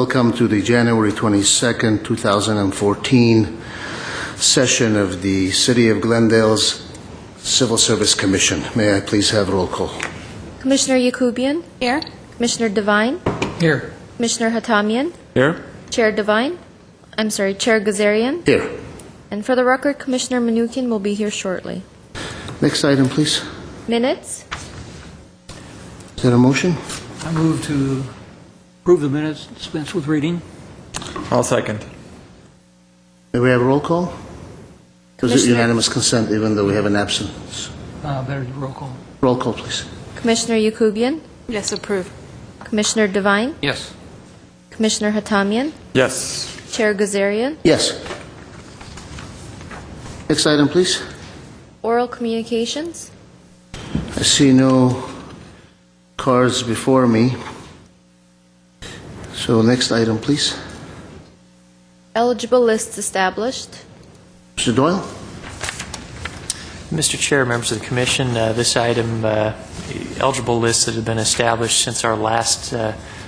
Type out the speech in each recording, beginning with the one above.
Welcome to the January 22nd, 2014 session of the City of Glendale's Civil Service Commission. May I please have roll call? Commissioner Yakubian? Here. Commissioner Devine? Here. Commissioner Hatamian? Here. Chair Devine? Chair Gazarian? Here. And for the record, Commissioner Manukian will be here shortly. Next item, please. Minutes? Is there a motion? I move to approve the minutes, dispense with reading. I'll second. May we have a roll call? Was it Commissioner- unanimous consent even though we have an absence? Better do roll call. Roll call, please. Commissioner Yakubian? Yes, approved. Commissioner Devine? Yes. Commissioner Hatamian? Yes. Chair Gazarian? Yes. Next item, please. Oral communications? I see no cards before me. So next item, please. Eligible lists established? Mr. Doyle? Mr. Chair, members of the Commission, this item, eligible lists that have been established since our last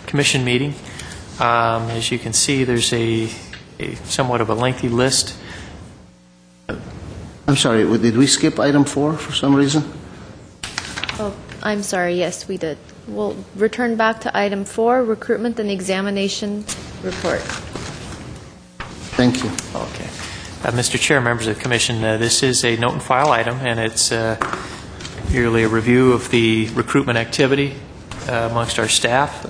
Commission meeting. As you can see, there's a somewhat of a lengthy list. I'm sorry, did we skip item 4 for some reason? Oh, I'm sorry, yes, we did. We'll return back to item 4, recruitment and examination report. Thank you. Okay. Mr. Chair, members of the Commission, this is a note and file item, and it's merely a review of the recruitment activity amongst our staff.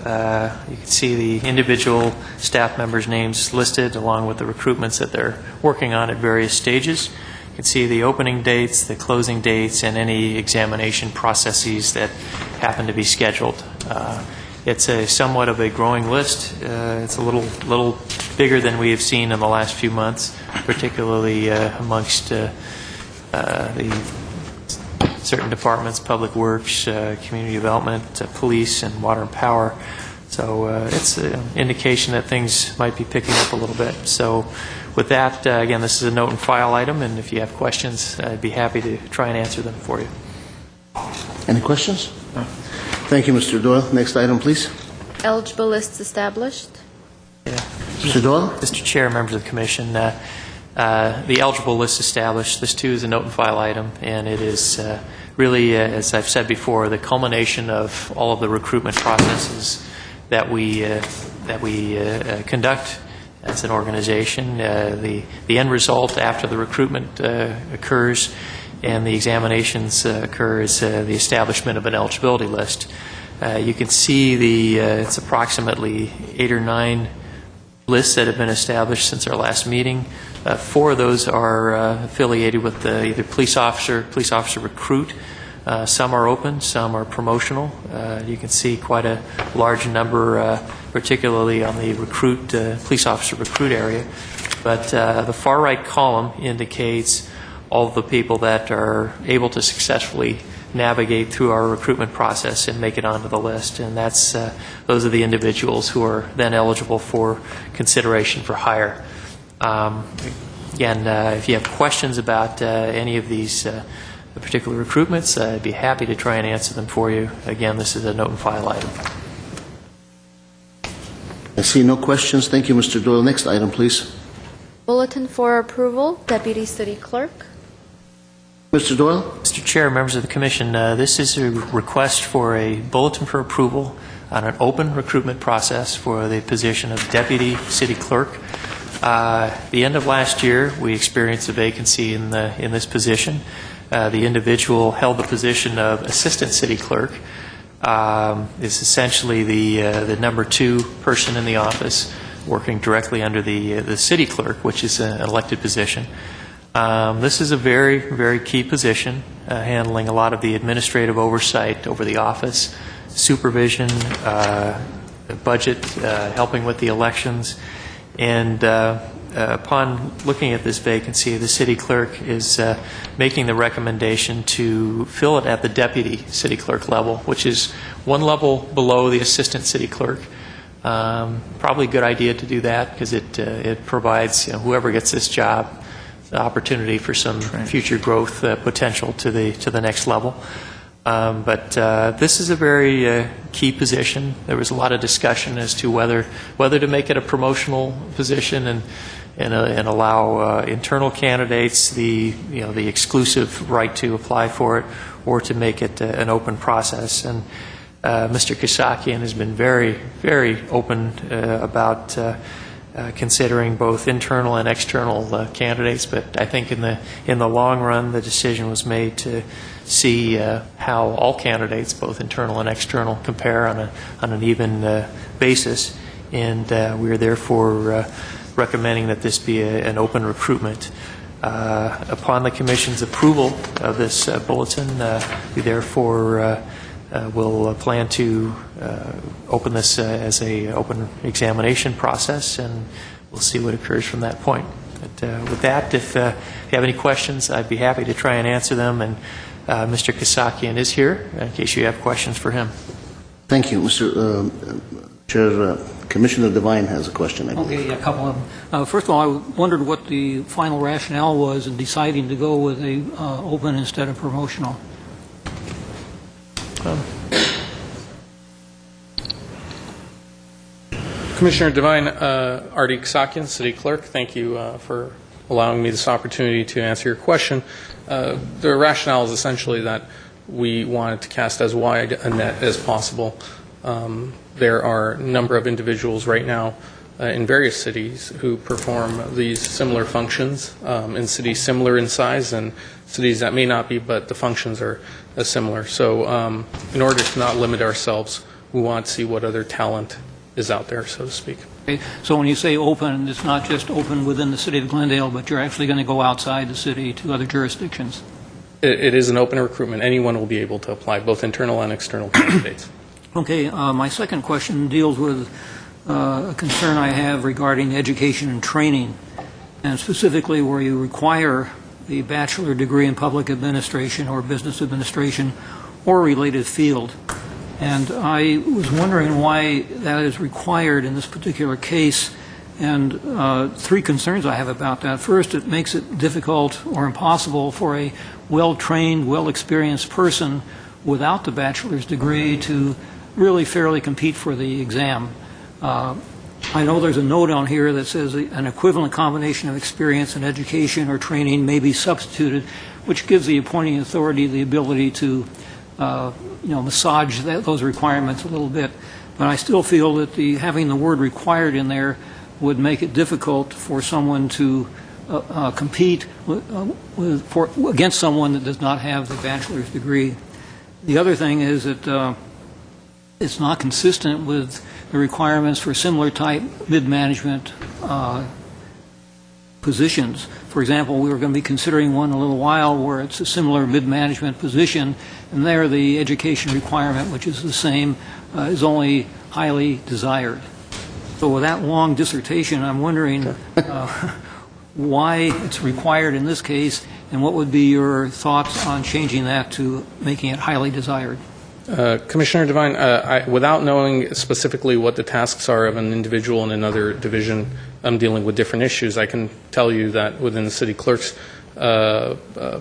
You can see the individual staff members' names listed along with the recruitments that they're working on at various stages. You can see the opening dates, the closing dates, and any examination processes that happen to be scheduled. It's a somewhat of a growing list. It's a little bigger than we have seen in the last few months, particularly amongst the certain departments, Public Works, Community Development, Police, and Water and Power. So it's an indication that things might be picking up a little bit. So with that, again, this is a note and file item, and if you have questions, I'd be happy to try and answer them for you. Any questions? No. Thank you, Mr. Doyle. Next item, please. Eligible lists established? Yeah. Mr. Doyle? Mr. Chair, members of the Commission, the eligible list established, this too is a note and file item, and it is really, as I've said before, the culmination of all of the recruitment processes that we conduct as an organization. The end result after the recruitment occurs and the examinations occur is the establishment of an eligibility list. You can see it's approximately 8 or 9 lists that have been established since our last meeting. 4 of those are affiliated with either police officer recruit. Some are open, some are promotional. You can see quite a large number, particularly on the police officer recruit area. But the far right column indicates all of the people that are able to successfully navigate through our recruitment process and make it onto the list. And those are the individuals who are then eligible for consideration for hire. Again, if you have questions about any of these particular recruitments, I'd be happy to try and answer them for you. Again, this is a note and file item. I see no questions. Thank you, Mr. Doyle. Next item, please. Bulletin for approval, Deputy City Clerk. Mr. Doyle? Mr. Chair, members of the Commission, this is a request for a bulletin for approval on an open recruitment process for the position of Deputy City Clerk. The end of last year, we experienced a vacancy in this position. The individual held the position of Assistant City Clerk. Is essentially the number 2 person in the office, working directly under the City Clerk, which is an elected position. This is a very, very key position, handling a lot of the administrative oversight over the office, supervision, budget, helping with the elections. And upon looking at this vacancy, the City Clerk is making the recommendation to fill it at the Deputy City Clerk level, which is one level below the Assistant City Clerk. Probably a good idea to do that because it provides whoever gets this job the opportunity for some future growth potential to the next level. But this is a very key position. There was a lot of discussion as to whether to make it a promotional position and allow internal candidates the exclusive right to apply for it, or to make it an open process. And Mr. Kasakian has been very, very open about considering both internal and external candidates. But I think in the long run, the decision was made to see how all candidates, both internal and external, compare on an even basis. And we are therefore recommending that this be an open recruitment. Upon the Commission's approval of this bulletin, we therefore will plan to open this as a open examination process, and we'll see what occurs from that point. But with that, if you have any questions, I'd be happy to try and answer them. And Mr. Kasakian is here in case you have questions for him. Thank you, Mr. Chair. Commissioner Devine has a question. Okay, yeah, a couple of them. First of all, I wondered what the final rationale was in deciding to go with a open instead of promotional. Commissioner Devine, Artie Kasakian, City Clerk, thank you for allowing me this opportunity to answer your question. The rationale is essentially that we wanted to cast as wide a net as possible. There are a number of individuals right now in various cities who perform these similar functions in cities similar in size and cities that may not be, but the functions are similar. So in order to not limit ourselves, we want to see what other talent is out there, so to speak. Okay, so when you say open, it's not just open within the city of Glendale, but you're actually going to go outside the city to other jurisdictions? It is an open recruitment. Anyone will be able to apply, both internal and external candidates. Okay, my second question deals with a concern I have regarding education and training, and specifically where you require the bachelor degree in public administration or business administration or related field. And I was wondering why that is required in this particular case, and three concerns I have about that. First, it makes it difficult or impossible for a well-trained, well-experienced person without the bachelor's degree to really fairly compete for the exam. I know there's a note on here that says an equivalent combination of experience and education or training may be substituted, which gives the appointing authority the ability to massage those requirements a little bit. But I still feel that having the word required in there would make it difficult for someone to compete against someone that does not have the bachelor's degree. The other thing is that it's not consistent with the requirements for similar type mid-management positions. For example, we were going to be considering one in a little while where it's a similar mid-management position, and there the education requirement, which is the same, is only highly desired. So with that long dissertation, I'm wondering why it's required in this case, and what would be your thoughts on changing that to making it highly desired? Commissioner Devine, without knowing specifically what the tasks are of an individual in another division dealing with different issues, I can tell you that within the city clerk's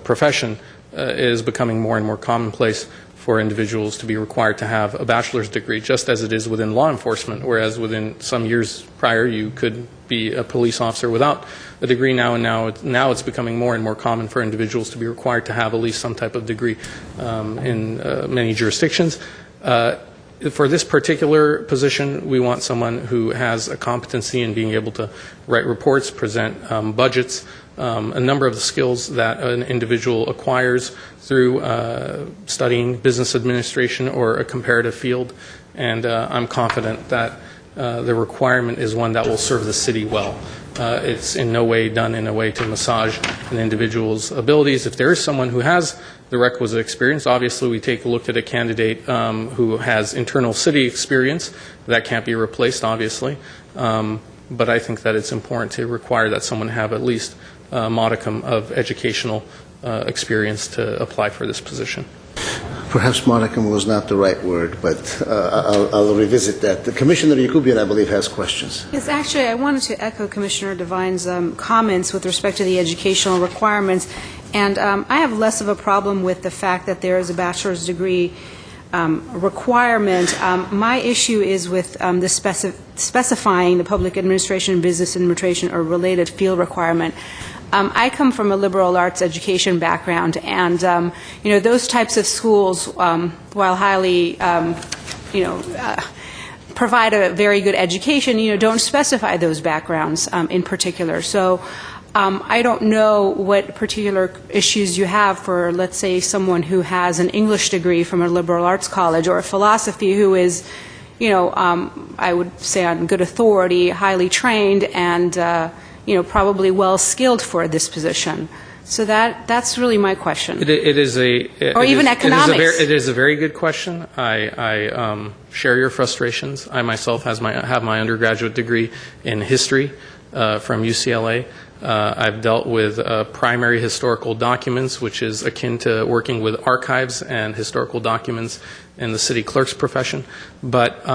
profession, it is becoming more and more commonplace for individuals to be required to have a bachelor's degree, just as it is within law enforcement, whereas within some years prior you could be a police officer without a degree. Now it's becoming more and more common for individuals to be required to have at least some type of degree in many jurisdictions. For this particular position, we want someone who has a competency in being able to write reports, present budgets, a number of the skills that an individual acquires through studying business administration or a comparative field. And I'm confident that the requirement is one that will serve the city well. It's in no way done in a way to massage an individual's abilities. If there is someone who has the requisite experience, obviously we take a look at a candidate who has internal city experience. That can't be replaced, obviously. But I think that it's important to require that someone have at least a modicum of educational experience to apply for this position. Perhaps modicum was not the right word, but I'll revisit that. The Commissioner Yakubian, I believe, has questions. Yes, actually, I wanted to echo Commissioner Devine's comments with respect to the educational requirements. And I have less of a problem with the fact that there is a bachelor's degree requirement. My issue is with the specifying the public administration, business administration, or related field requirement. I come from a liberal arts education background, and those types of schools, while highly, provide a very good education, don't specify those backgrounds in particular. So I don't know what particular issues you have for, let's say, someone who has an English degree from a liberal arts college, or a philosophy who is, I would say on good authority, highly trained, and probably well skilled for this position. So that's really my question. It is economics. It is a very good question. I share your frustrations. I myself have my undergraduate degree in history from UCLA. I've dealt with primary historical documents, which is akin to working with archives and historical documents in the city clerk's profession. But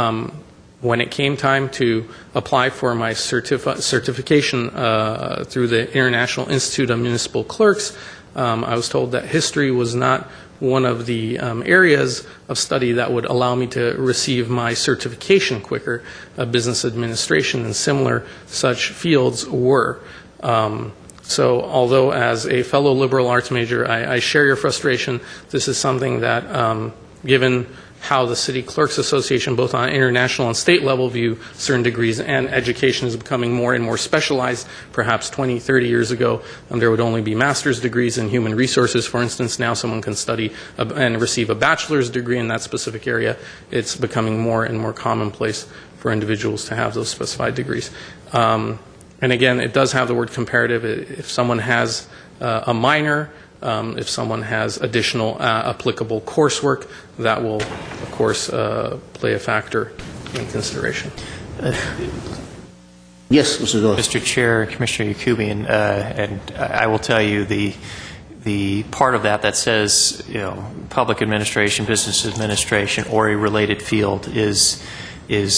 when it came time to apply for my certification through the International Institute of Municipal Clerks, I was told that history was not one of the areas of study that would allow me to receive my certification quicker. Business administration and similar such fields were. So although as a fellow liberal arts major, I share your frustration, this is something that, given how the City Clerks Association, both on international and state level, view certain degrees, and education is becoming more and more specialized. Perhaps 20, 30 years ago, there would only be master's degrees in human resources, for instance. Now someone can study and receive a bachelor's degree in that specific area. It's becoming more and more commonplace for individuals to have those specified degrees. And again, it does have the word comparative. If someone has a minor, if someone has additional applicable coursework, that will, of course, play a factor in consideration. Yes, Mr. Doyle. Mr. Chair, Commissioner Yakubian, and I will tell you the part of that says, public administration, business administration, or a related field is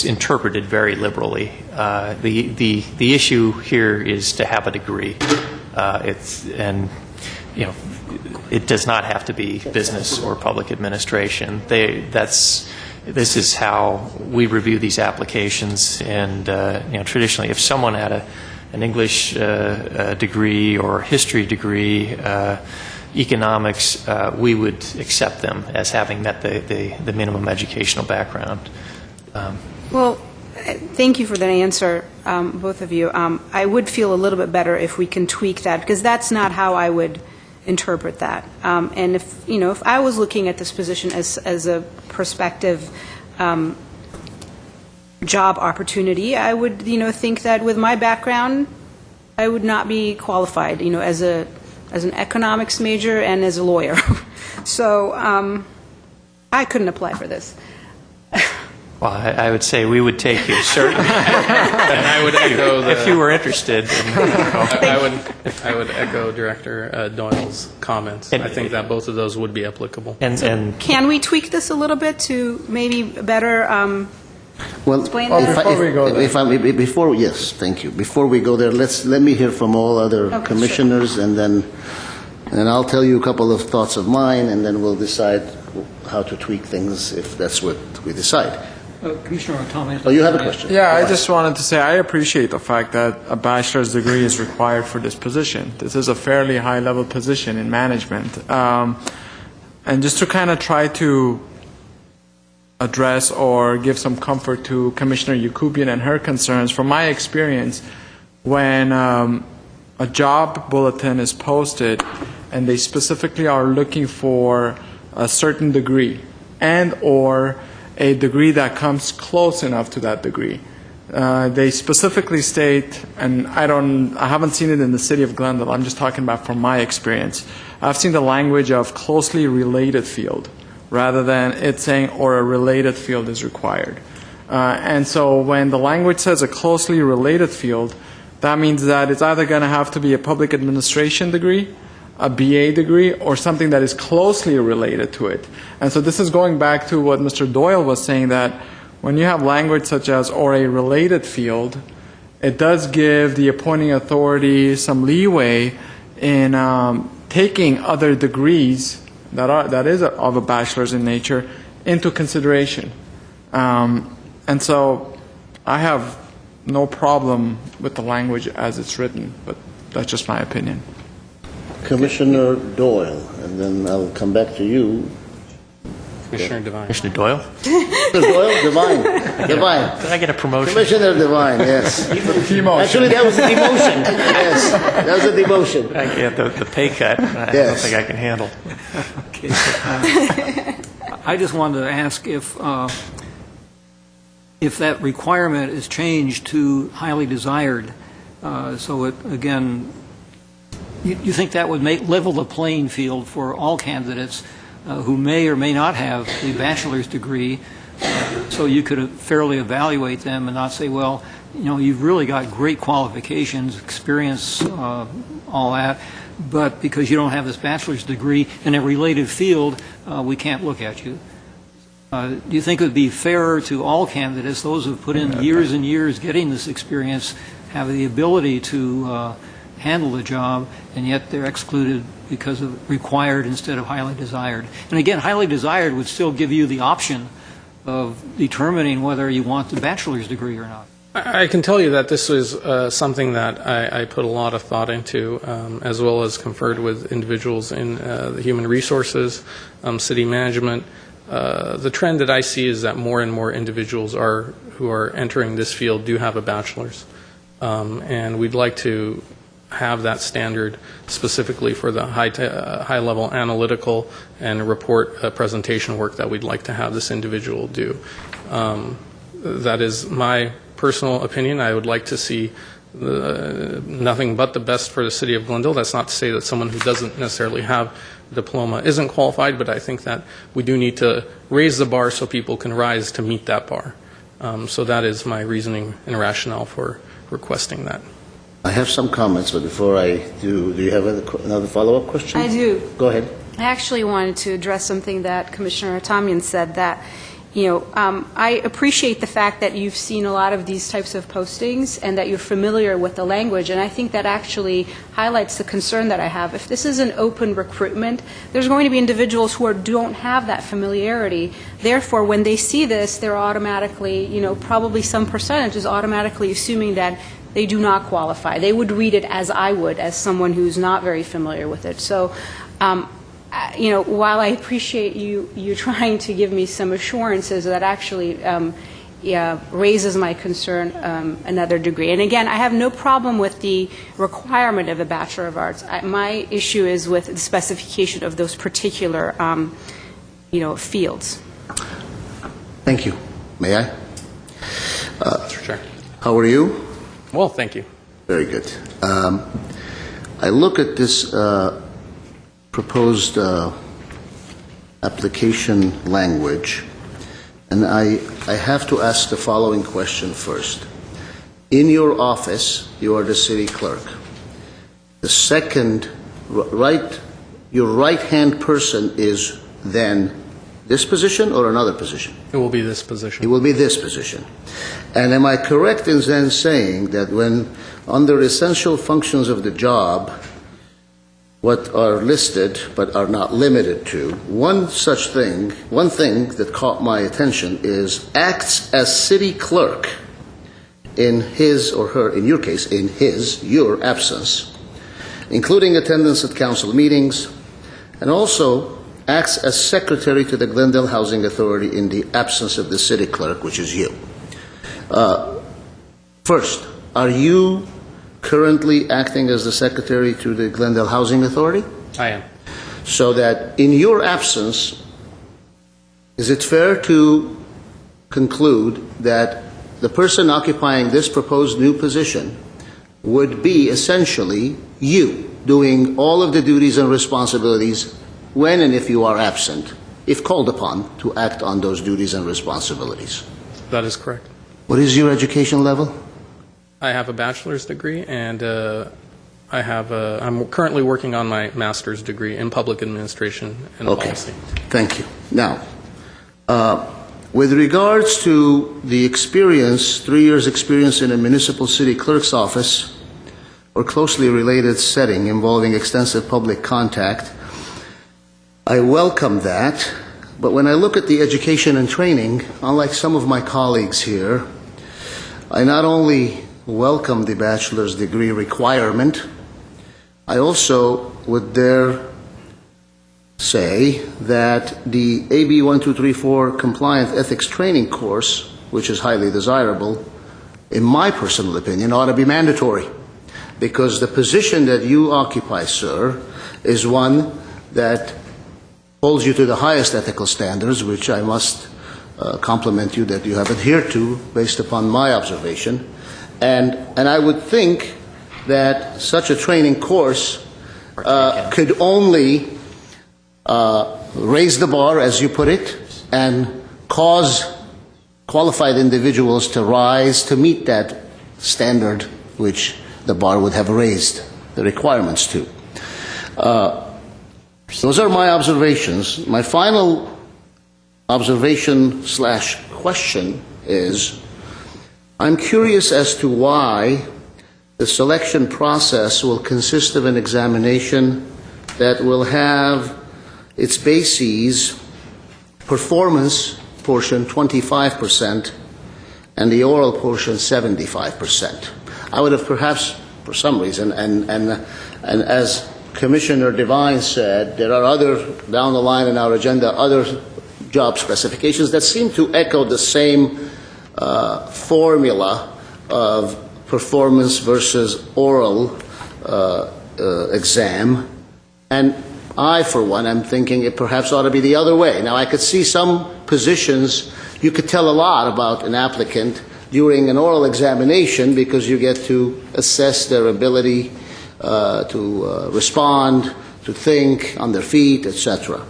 interpreted very liberally. The issue here is to have a degree. It does not have to be business or public administration. This is how we review these applications. And traditionally, if someone had an English degree or history degree, economics, we would accept them as having met the minimum educational background. Well, thank you for that answer, both of you. I would feel a little bit better if we can tweak that, because that's not how I would interpret that. And if I was looking at this position as a prospective job opportunity, I would think that with my background, I would not be qualified as an economics major and as a lawyer. So I couldn't apply for this. Well, I would say we would take you, certainly. And I would echo if you were interested. I would echo Director Doyle's comments. I think that both of those would be applicable. And Can we tweak this a little bit to maybe better explain that? Yes, thank you. Before we go there, let me hear from all other commissioners, sure. and I'll tell you a couple of thoughts of mine, and then we'll decide how to tweak things if that's what we decide. Commissioner Otame. Oh, you have a question? Yeah, I just wanted to say I appreciate the fact that a bachelor's degree is required for this position. This is a fairly high-level position in management. And just to kind of try to address or give some comfort to Commissioner Yakubian and her concerns, from my experience, when a job bulletin is posted and they specifically are looking for a certain degree and or a degree that comes close enough to that degree. They specifically state, and I haven't seen it in the city of Glendale, I'm just talking about from my experience. I've seen the language of closely related field rather than it saying or a related field is required. And so when the language says a closely related field, that means that it's either going to have to be a public administration degree, a BA degree, or something that is closely related to it. And so this is going back to what Mr. Doyle was saying, that when you have language such as or a related field, it does give the appointing authority some leeway in taking other degrees that is of a bachelor's in nature into consideration. And so I have no problem with the language as it's written, but that's just my opinion. Commissioner Doyle, and then I'll come back to you. Commissioner Devine. Commissioner Doyle? Commissioner Doyle, Devine. Devine. Did I get a promotion? Commissioner Devine, yes. Actually, that was a demotion. Yes, that was a demotion. I get the pay cut. I don't Yes. think I can handle. Okay. I just wanted to ask if that requirement is changed to highly desired, so it, again, you think that would level the playing field for all candidates who may or may not have a bachelor's degree, so you could fairly evaluate them and not say, well, you've really got great qualifications, experience, all that, but because you don't have this bachelor's degree in a related field, we can't look at you. Do you think it would be fairer to all candidates, those who have put in years and years getting this experience, have the ability to handle the job, and yet they're excluded because of required instead of highly desired? And again, highly desired would still give you the option of determining whether you want the bachelor's degree or not. I can tell you that this is something that I put a lot of thought into, as well as conferred with individuals in the human resources, city management. The trend that I see is that more and more individuals who are entering this field do have a bachelor's, and we'd like to have that standard specifically for the high-level analytical and report presentation work that we'd like to have this individual do. That is my personal opinion. I would like to see nothing but the best for the city of Glendale. That's not to say that someone who doesn't necessarily have a diploma isn't qualified, but I think that we do need to raise the bar so people can rise to meet that bar. So that is my reasoning and rationale for requesting that. I have some comments, but before I do you have another follow-up question? I do. Go ahead. I actually wanted to address something that Commissioner Atamian said, that, I appreciate the fact that you've seen a lot of these types of postings and that you're familiar with the language, and I think that actually highlights the concern that I have. If this is an open recruitment, there's going to be individuals who don't have that familiarity. Therefore, when they see this, they're automatically, probably some percentage is automatically assuming that they do not qualify. They would read it as I would, as someone who's not very familiar with it. So, while I appreciate you trying to give me some assurances, that actually raises my concern another degree. And again, I have no problem with the requirement of a Bachelor of Arts. My issue is with the specification of those particular, fields. Thank you. May I? Sure. How are you? Well, thank you. Very good. I look at this proposed application language, and I have to ask the following question first. In your office, you are the city clerk. The second, your right-hand person is then this position or another position? It will be this position. It will be this position. And am I correct in then saying that when under essential functions of the job, what are listed but are not limited to, one thing that caught my attention is acts as city clerk in his or her, in your case, your absence, including attendance at council meetings, and also acts as secretary to the Glendale Housing Authority in the absence of the city clerk, which is you. First, are you currently acting as the secretary to the Glendale Housing Authority? I am. So that in your absence, is it fair to conclude that the person occupying this proposed new position would be essentially you, doing all of the duties and responsibilities when and if you are absent, if called upon to act on those duties and responsibilities? That is correct. What is your education level? I have a bachelor's degree, and I'm currently working on my master's degree in public administration and policy. Thank you. Now, with regards to the experience, 3 years experience in a municipal city clerk's office, or closely related setting involving extensive public contact. I welcome that, but when I look at the education and training, unlike some of my colleagues here, I not only welcome the bachelor's degree requirement, I also would dare say that the AB 1234 compliant ethics training course, which is highly desirable, in my personal opinion, ought to be mandatory, because the position that you occupy, sir, is one that holds you to the highest ethical standards, which I must compliment you that you have adhered to based upon my observation. And I would think that such a training course could only raise the bar, as you put it, and cause qualified individuals to rise to meet that standard which the bar would have raised the requirements to. Those are my observations. My final observation/question is, I'm curious as to why the selection process will consist of an examination that will have its bases, performance portion 25% and the oral portion 75%. I would have perhaps, for some reason, and as Commissioner Devine said, there are other, down the line in our agenda, other job specifications that seem to echo the same formula of performance versus oral exam. And I, for one, am thinking it perhaps ought to be the other way. Now, I could see some positions, you could tell a lot about an applicant during an oral examination because you get to assess their ability to respond, to think on their feet, etc.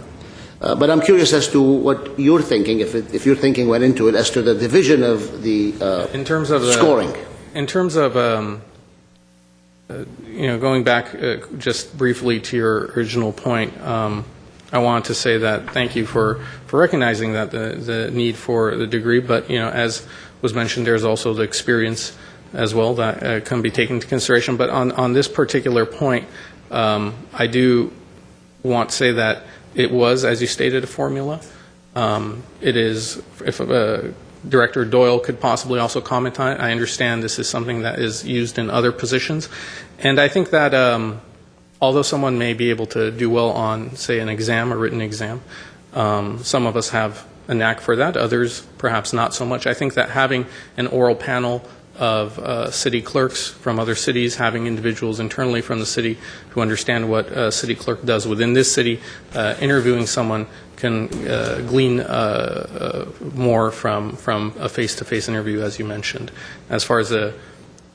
But I'm curious as to what you're thinking, if your thinking went into it, as to the division of the in terms of scoring. In terms of going back just briefly to your original point, I want to say that thank you for recognizing that the need for the degree, but as was mentioned, there's also the experience as well that can be taken into consideration. But on this particular point, I do want to say that it was, as you stated, a formula. It is, if Director Doyle could possibly also comment on it, I understand this is something that is used in other positions. And I think that although someone may be able to do well on, say, an exam, a written exam, some of us have a knack for that, others perhaps not so much. I think that having an oral panel of city clerks from other cities, having individuals internally from the city who understand what a city clerk does within this city, interviewing someone can glean more from a face-to-face interview, as you mentioned. As far as the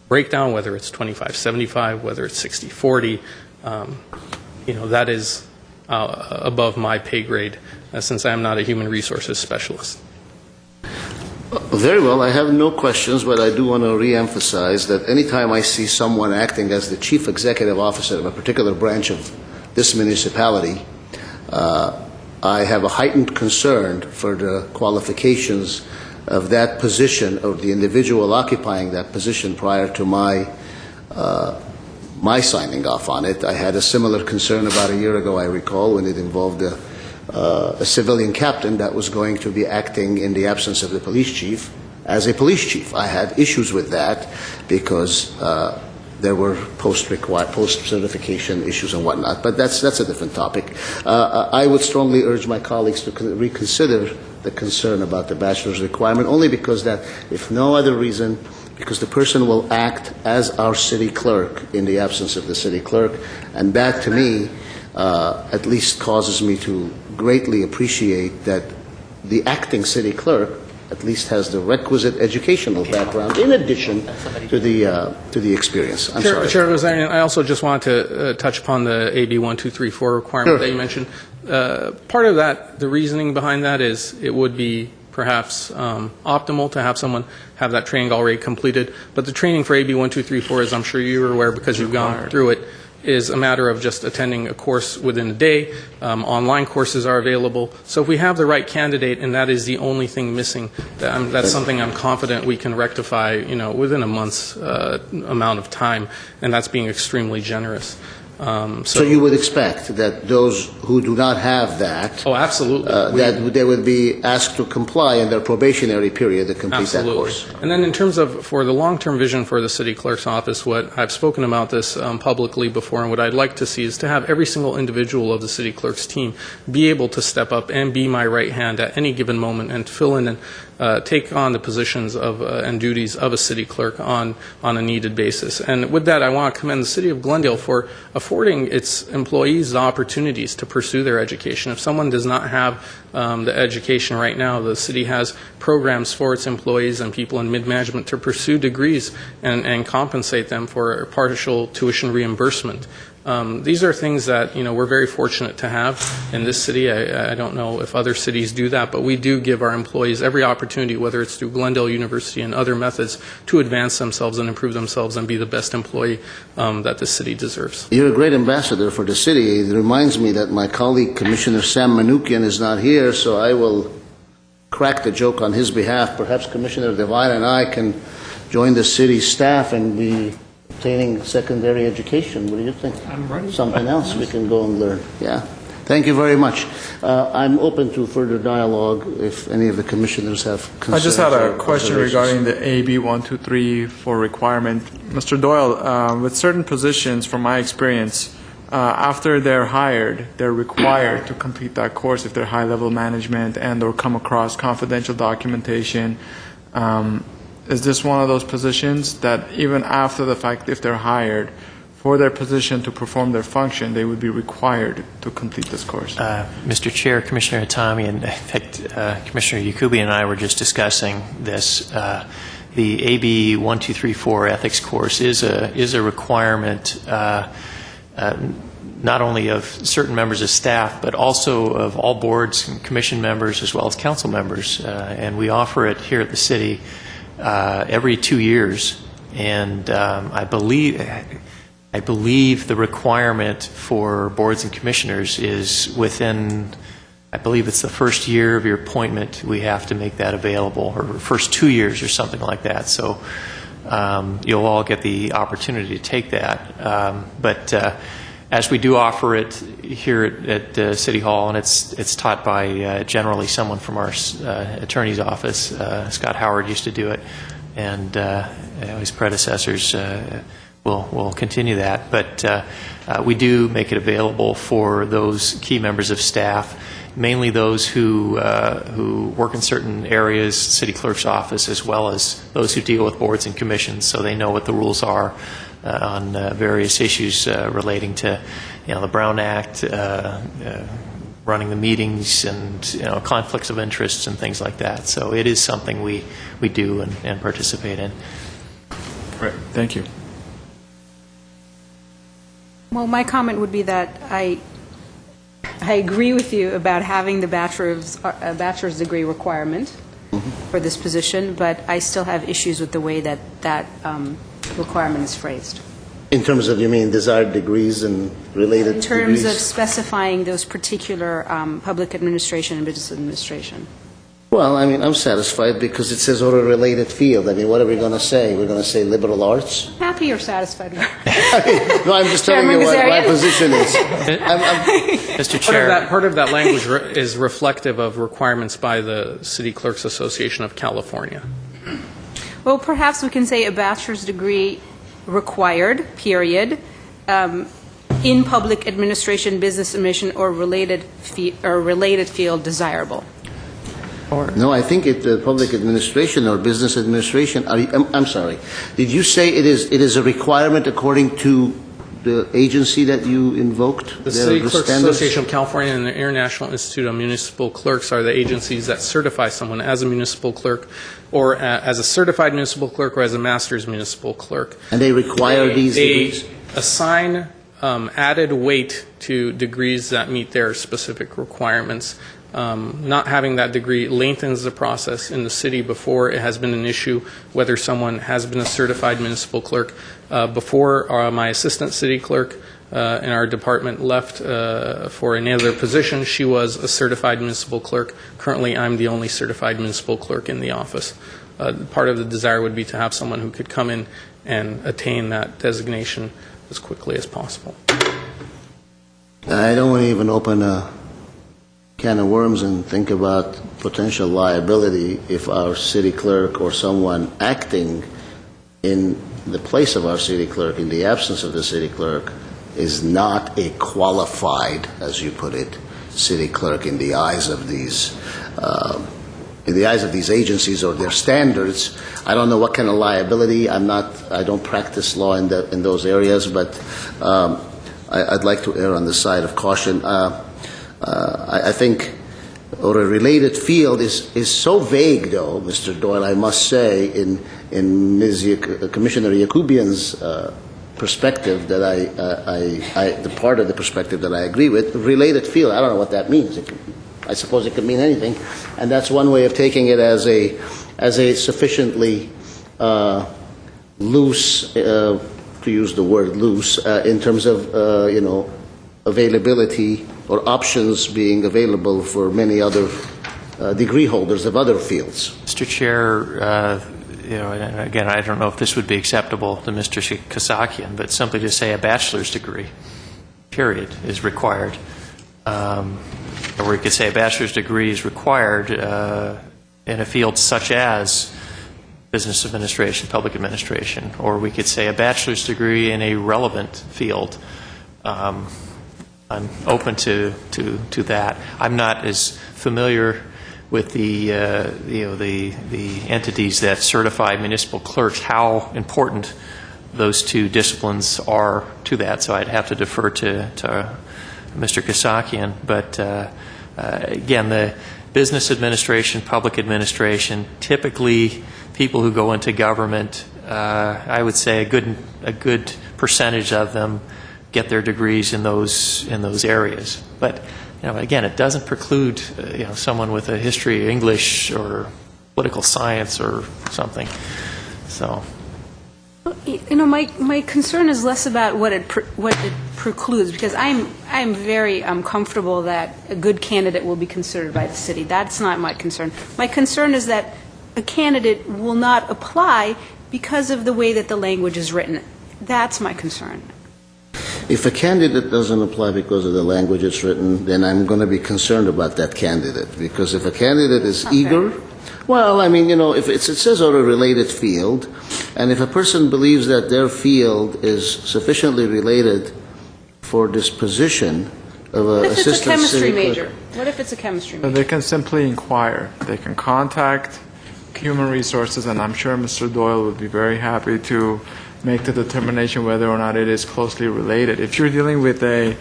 breakdown, whether it's 25-75, whether it's 60-40, that is above my pay grade, since I am not a human resources specialist. Very well. I have no questions, but I do want to re-emphasize that anytime I see someone acting as the chief executive officer of a particular branch of this municipality, I have a heightened concern for the qualifications of that position, or the individual occupying that position prior to my signing off on it. I had a similar concern about a year ago, I recall, when it involved a civilian captain that was going to be acting in the absence of the police chief as a police chief. I had issues with that because there were post-certification issues and whatnot, but that's a different topic. I would strongly urge my colleagues to reconsider the concern about the bachelor's requirement, only because that, if no other reason, because the person will act as our city clerk in the absence of the city clerk, and that to me at least causes me to greatly appreciate that the acting city clerk at least has the requisite educational background in addition to the experience. I'm sorry. Chair Rosarian, I also just want to touch upon the AB 1234 requirement that you mentioned. Part of that, the reasoning behind that is it would be perhaps optimal to have someone have that training already completed, but the training for AB 1234, as I'm sure you're aware because you've gone through it, is a matter of just attending a course within a day. Online courses are available. So if we have the right candidate and that is the only thing missing, that's something I'm confident we can rectify, within a month's amount of time, and that's being extremely generous. So you would expect that those who do not have that, Oh, absolutely. that they would be asked to comply in their probationary period to complete that course. And then in terms of, for the long-term vision for the city clerk's office, what I've spoken about this publicly before, and what I'd like to see is to have every single individual of the city clerk's team be able to step up and be my right hand at any given moment and fill in and take on the positions of and duties of a city clerk on a needed basis. And with that, I want to commend the city of Glendale for affording its employees the opportunities to pursue their education. If someone does not have the education right now, the city has programs for its employees and people in mid-management to pursue degrees and compensate them for partial tuition reimbursement. These are things that we're very fortunate to have in this city. I don't know if other cities do that, but we do give our employees every opportunity, whether it's through Glendale University and other methods, to advance themselves and improve themselves and be the best employee that the city deserves. You're a great ambassador for the city. It reminds me that my colleague, Commissioner Sam Manoukian, is not here, so I will crack the joke on his behalf. Perhaps Commissioner Devine and I can join the city staff and be obtaining secondary education. What do you think? I'm ready. Something else we can go and learn. Yeah. Thank you very much. I'm open to further dialogue if any of the commissioners have concerns. I just had a or question observations. regarding the AB 1234 requirement. Mr. Doyle, with certain positions, from my experience, after they're hired, they're required to complete that course if they're high-level management and or come across confidential documentation. Is this one of those positions that even after the fact, if they're hired, for their position to perform their function, they would be required to complete this course? Mr. Chair, Commissioner Itami, and in fact, Commissioner Yakubi and I were just discussing this. The AB 1234 ethics course is a requirement not only of certain members of staff, but also of all boards and commission members as well as council members. And we offer it here at the city every 2 years. And I believe the requirement for boards and commissioners is within, I believe it's the first year of your appointment, we have to make that available, or first 2 years or something like that. So you'll all get the opportunity to take that. But as we do offer it here at City Hall, and it's taught by generally someone from our attorney's office. Scott Howard used to do it, and his predecessors will continue that. But we do make it available for those key members of staff, mainly those who work in certain areas, city clerk's office, as well as those who deal with boards and commissions, so they know what the rules are on various issues relating to, the Brown Act, running the meetings, and conflicts of interests and things like that. So it is something we do and participate in. Right. Thank you. Well, my comment would be that I agree with you about having the bachelor's degree requirement for this position, but I still have issues with the way that requirement is phrased. In terms of, you mean, desired degrees and related In terms degrees? of specifying those particular public administration and business administration. Well, I mean, I'm satisfied because it says or a related field. I mean, what are we going to say? We're going to say liberal arts? Happy or satisfied? No, I'm just telling you what my position is. Mr. Chair. Part of that language is reflective of requirements by the City Clerks Association of California. Well, perhaps we can say a bachelor's degree required, period, in public administration, business administration, or related field desirable. No, I think public administration or business administration. I'm sorry. Did you say it is a requirement according to the agency that you invoked? The City Clerks Association of California and the International Institute of Municipal Clerks are the agencies that certify someone as a municipal clerk, or as a certified municipal clerk, or as a master's municipal clerk. And they require these degrees? They assign added weight to degrees that meet their specific requirements. Not having that degree lengthens the process in the city. Before, it has been an issue whether someone has been a certified municipal clerk. Before, my assistant city clerk in our department left for another position, she was a certified municipal clerk. Currently, I'm the only certified municipal clerk in the office. Part of the desire would be to have someone who could come in and attain that designation as quickly as possible. I don't want to even open a can of worms and think about potential liability if our city clerk or someone acting in the place of our city clerk, in the absence of the city clerk, is not a qualified, as you put it, city clerk in the eyes of these agencies or their standards. I don't know what kind of liability. I don't practice law in those areas, but I'd like to err on the side of caution. I think, or a related field is so vague, though, Mr. Doyle, I must say, in Commissioner Yakubian's perspective that the part of the perspective that I agree with. Related field, I don't know what that means. I suppose it could mean anything, and that's one way of taking it as a sufficiently loose, to use the word loose, in terms of availability or options being available for many other degree holders of other fields. Mr. Chair, and again, I don't know if this would be acceptable to Mr. Kasakian, but simply to say a bachelor's degree, period, is required. Or we could say a bachelor's degree is required in a field such as business administration, public administration, or we could say a bachelor's degree in a relevant field. I'm open to that. I'm not as familiar with the entities that certify municipal clerks, how important those two disciplines are to that. So I'd have to defer to Mr. Kasakian. But again, the business administration, public administration, typically people who go into government, I would say a good percentage of them get their degrees in those areas. But again, it doesn't preclude someone with a history of English or political science or something. So, my concern is less about what it precludes, because I'm very comfortable that a good candidate will be considered by the city. That's not my concern. My concern is that a candidate will not apply because of the way that the language is written. That's my concern. If a candidate doesn't apply because of the language it's written, then I'm going to be concerned about that candidate. Because if a candidate is eager, well, I mean, if it says on a related field, and if a person believes that their field is sufficiently related for this position of an What if it's a assistant chemistry city clerk, major? What if it's a chemistry major? They can simply inquire. They can contact Human Resources, and I'm sure Mr. Doyle would be very happy to make the determination whether or not it is closely related. If you're dealing with a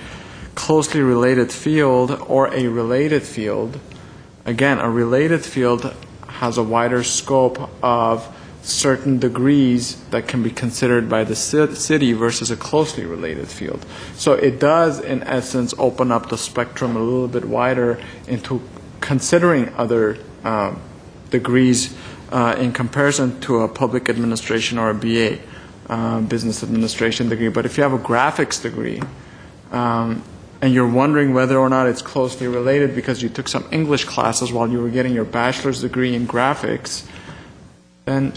closely related field or a related field, again, a related field has a wider scope of certain degrees that can be considered by the city versus a closely related field. So it does, in essence, open up the spectrum a little bit wider into considering other degrees in comparison to a public administration or a BA. Business administration degree. But if you have a graphics degree and you're wondering whether or not it's closely related because you took some English classes while you were getting your bachelor's degree in graphics, then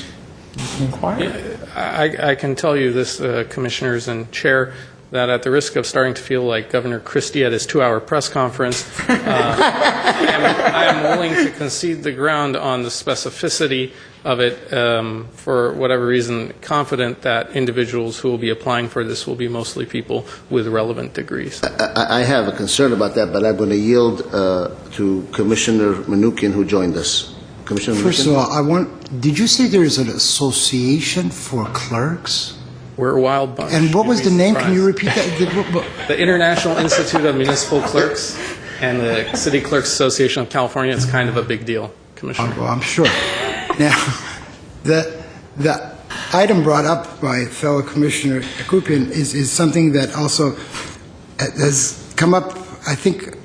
you can inquire. Yeah, I can tell you this, commissioners and chair, that at the risk of starting to feel like Governor Christie at his 2-hour press conference, I am willing to concede the ground on the specificity of it, for whatever reason, confident that individuals who will be applying for this will be mostly people with relevant degrees. I have a concern about that, but I'm going to yield to Commissioner Manukian, who joined us. Commissioner Manukian? First of all, did you say there's an association for clerks? We're a wild bunch. And what You'd was be the name? surprised. Can you repeat that? The International Institute of Municipal Clerks and the City Clerks Association of California. It's kind of a big deal, Commissioner. Well, I'm sure. Now, the item brought up by fellow Commissioner Yakupian is something that also has come up, I think,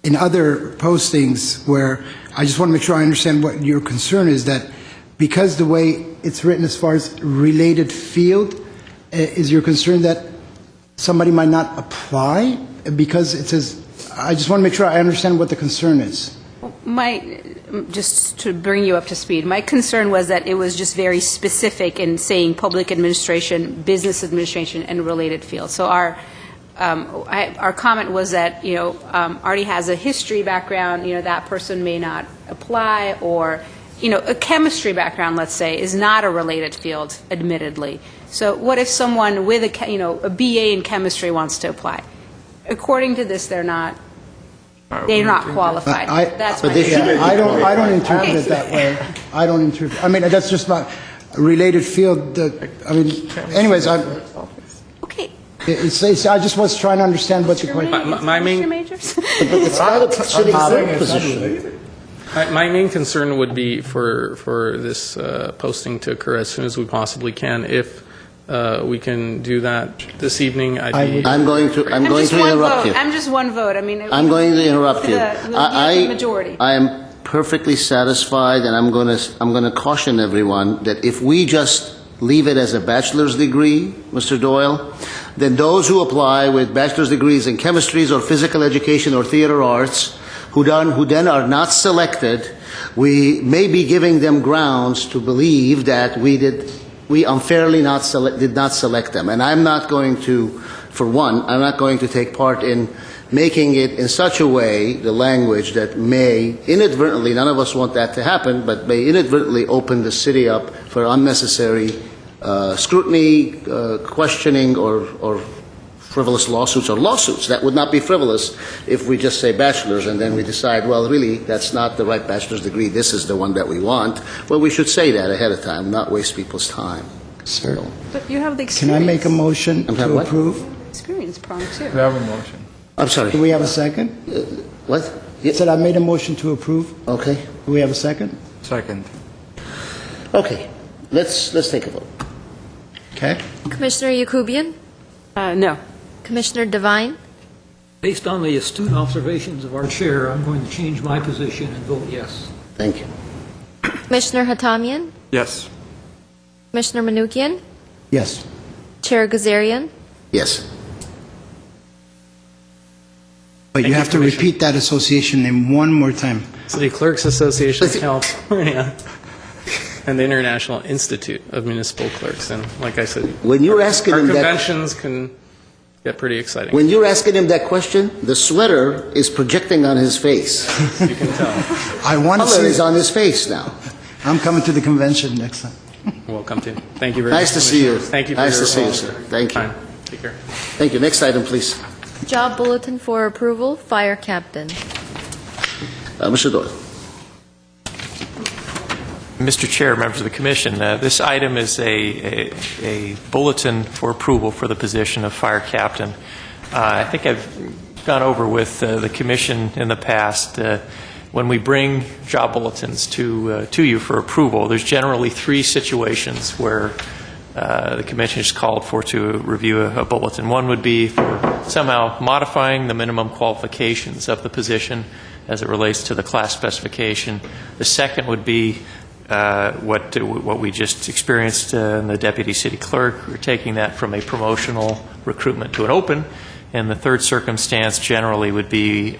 in other postings, where I just want to make sure I understand what your concern is, that because the way it's written as far as related field, is your concern that somebody might not apply because it says, I just want to make sure I understand what the concern is. Just to bring you up to speed, my concern was that it was just very specific in saying public administration, business administration, and related fields. So our comment was that, already has a history background, that person may not apply, or, a chemistry background, let's say, is not a related field, admittedly. So what if someone with a BA in chemistry wants to apply? According to this, they're not qualified. That's my I don't interpret it that way. I don't interpret. I mean, that's just not a related field. Anyways, okay. I just was trying to understand what the question. My main My main concern would be for this posting to occur as soon as we possibly can. If we can do that this evening, I'm going to interrupt you. I'm just one vote. I mean, I'm going to interrupt you. The majority. I am perfectly satisfied, and I'm going to caution everyone that if we just leave it as a bachelor's degree, Mr. Doyle, then those who apply with bachelor's degrees in chemistries or physical education or theater arts, who then are not selected, we may be giving them grounds to believe that we unfairly did not select them. And I'm not going to, for one, I'm not going to take part in making it in such a way, the language that may inadvertently, none of us want that to happen, but may inadvertently open the city up for unnecessary scrutiny, questioning, or frivolous lawsuits or lawsuits. That would not be frivolous if we just say bachelor's and then we decide, well, really, that's not the right bachelor's degree. This is the one that we want. Well, we should say that ahead of time, not waste people's time. Sir, but you have the can experience. I make a motion to approve? Experience prong too. We have a motion. I'm sorry. Do we have a second? What? I said I made a motion to approve. Okay. Do we have a second? Second. Okay. Let's take a vote. Okay. Commissioner Yakubian? No. Commissioner Devine? Based on the astute observations of our chair, I'm going to change my position and vote yes. Thank you. Commissioner Hatamian? Yes. Commissioner Manukian? Yes. Chair Gazarian? Yes. But you have to repeat that association name one more time. City Clerks Association of California and the International Institute of Municipal Clerks. And like I said, When you're asking our him that, conventions can get pretty exciting. when you're asking him that question, the sweater is projecting on his face. You can tell. I want to Color is see. on his face now. I'm coming to the convention next time. Welcome to. Thank you very much. Nice to see you. Commissioners. Thank you for Nice your to see you, sir. Thank you. time. Take care. Thank you. Next item, please. Job bulletin for approval, fire captain. Mr. Doyle. Mr. Chair, members of the Commission, this item is a bulletin for approval for the position of fire captain. I think I've gone over with the Commission in the past. When we bring job bulletins to you for approval, there's generally three situations where the Commission is called for to review a bulletin. One would be for somehow modifying the minimum qualifications of the position as it relates to the class specification. The second would be what we just experienced in the deputy city clerk. We're taking that from a promotional recruitment to an open. And the third circumstance generally would be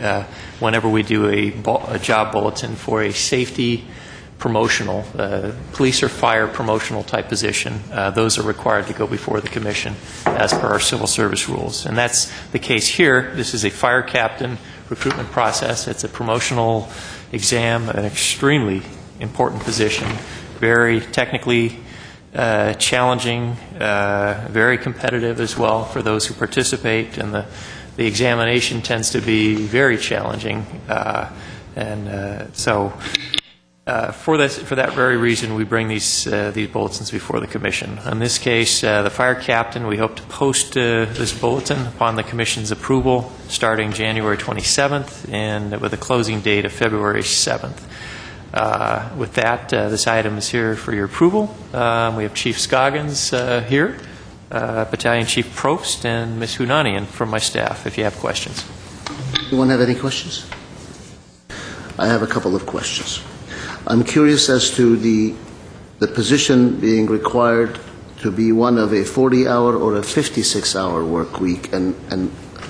whenever we do a job bulletin for a safety promotional, police or fire promotional type position, those are required to go before the Commission as per our civil service rules. And that's the case here. This is a fire captain recruitment process. It's a promotional exam, an extremely important position, very technically challenging, very competitive as well for those who participate, and the examination tends to be very challenging. So for that very reason, we bring these bulletins before the Commission. In this case, the fire captain, we hope to post this bulletin upon the Commission's approval starting January 27th and with a closing date of February 7th. With that, this item is here for your approval. We have Chief Scoggins here, Battalion Chief Probst, and Ms. Hunanian from my staff, if you have questions. Anyone have any questions? I have a couple of questions. I'm curious as to the position being required to be one of a 40-hour or a 56-hour work week, and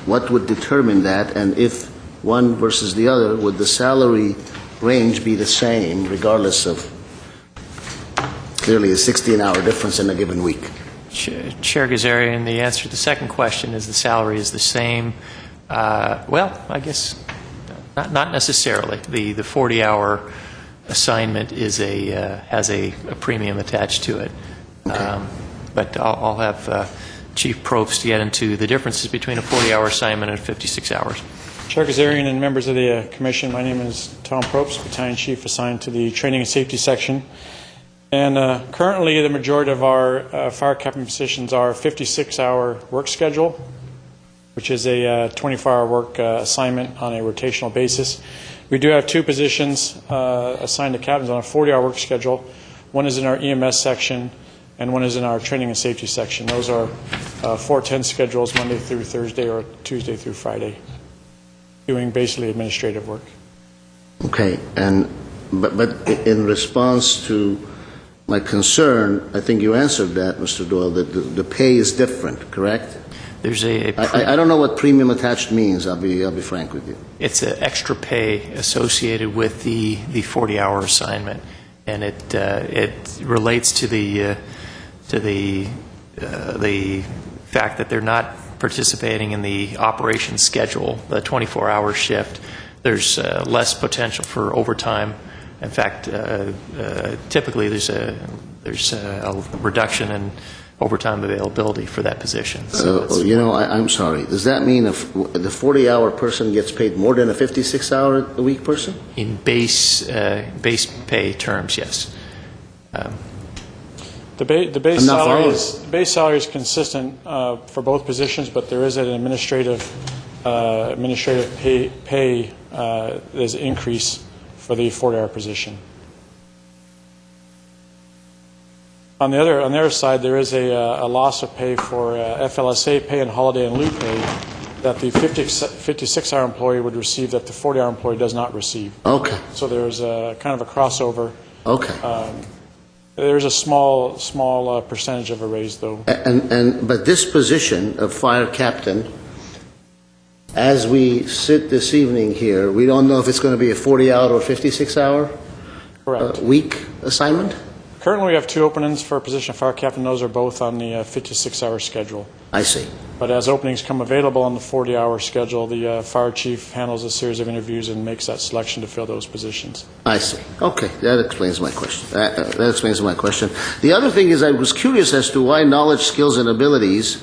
what would determine that? And if one versus the other, would the salary range be the same regardless of clearly a 16-hour difference in a given week? Chair Gazarian, the answer to the second question is the salary is the same. Well, I guess not necessarily. The 40-hour assignment is has a premium attached to it. Okay. But I'll have Chief Probst get into the differences between a 40-hour assignment and 56 hours. Chair Gazarian and members of the Commission, my name is Tom Probst, Battalion Chief assigned to the Training and Safety Section. And currently the majority of our fire captain positions are 56-hour work schedule, which is a 24-hour work assignment on a rotational basis. We do have two positions assigned to captains on a 40-hour work schedule. One is in our EMS section, and one is in our Training and Safety section. Those are 4-10 schedules, Monday through Thursday or Tuesday through Friday, doing basically administrative work. Okay, but in response to my concern, I think you answered that, Mr. Doyle, that the pay is different, correct? There's I don't know what premium attached means, I'll be frank with you. It's an extra pay associated with the 40-hour assignment, and it relates to the fact that they're not participating in the operation schedule, the 24-hour shift. There's less potential for overtime. In fact, typically there's a reduction in overtime availability for that position. So I'm sorry. Does that mean if the 40-hour person gets paid more than a 56-hour a week person? in base pay terms, yes. The base salary is consistent for both positions, but there is an administrative pay there's an increase for the 40-hour position. On the other side, there is a loss of pay for FLSA pay and holiday and lieu pay that the 56-hour employee would receive that the 40-hour employee does not receive. Okay. So there's a kind of a crossover. Okay. There's a small percentage of a raise, though. But this position of fire captain, as we sit this evening here, we don't know if it's going to be a 40-hour or 56-hour Correct. Week assignment? Currently, we have two openings for a position of fire captain. Those are both on the 56-hour schedule. I see. But as openings come available on the 40-hour schedule, the fire chief handles a series of interviews and makes that selection to fill those positions. I see. Okay, that explains my question. That explains my question. The other thing is I was curious as to why knowledge, skills, and abilities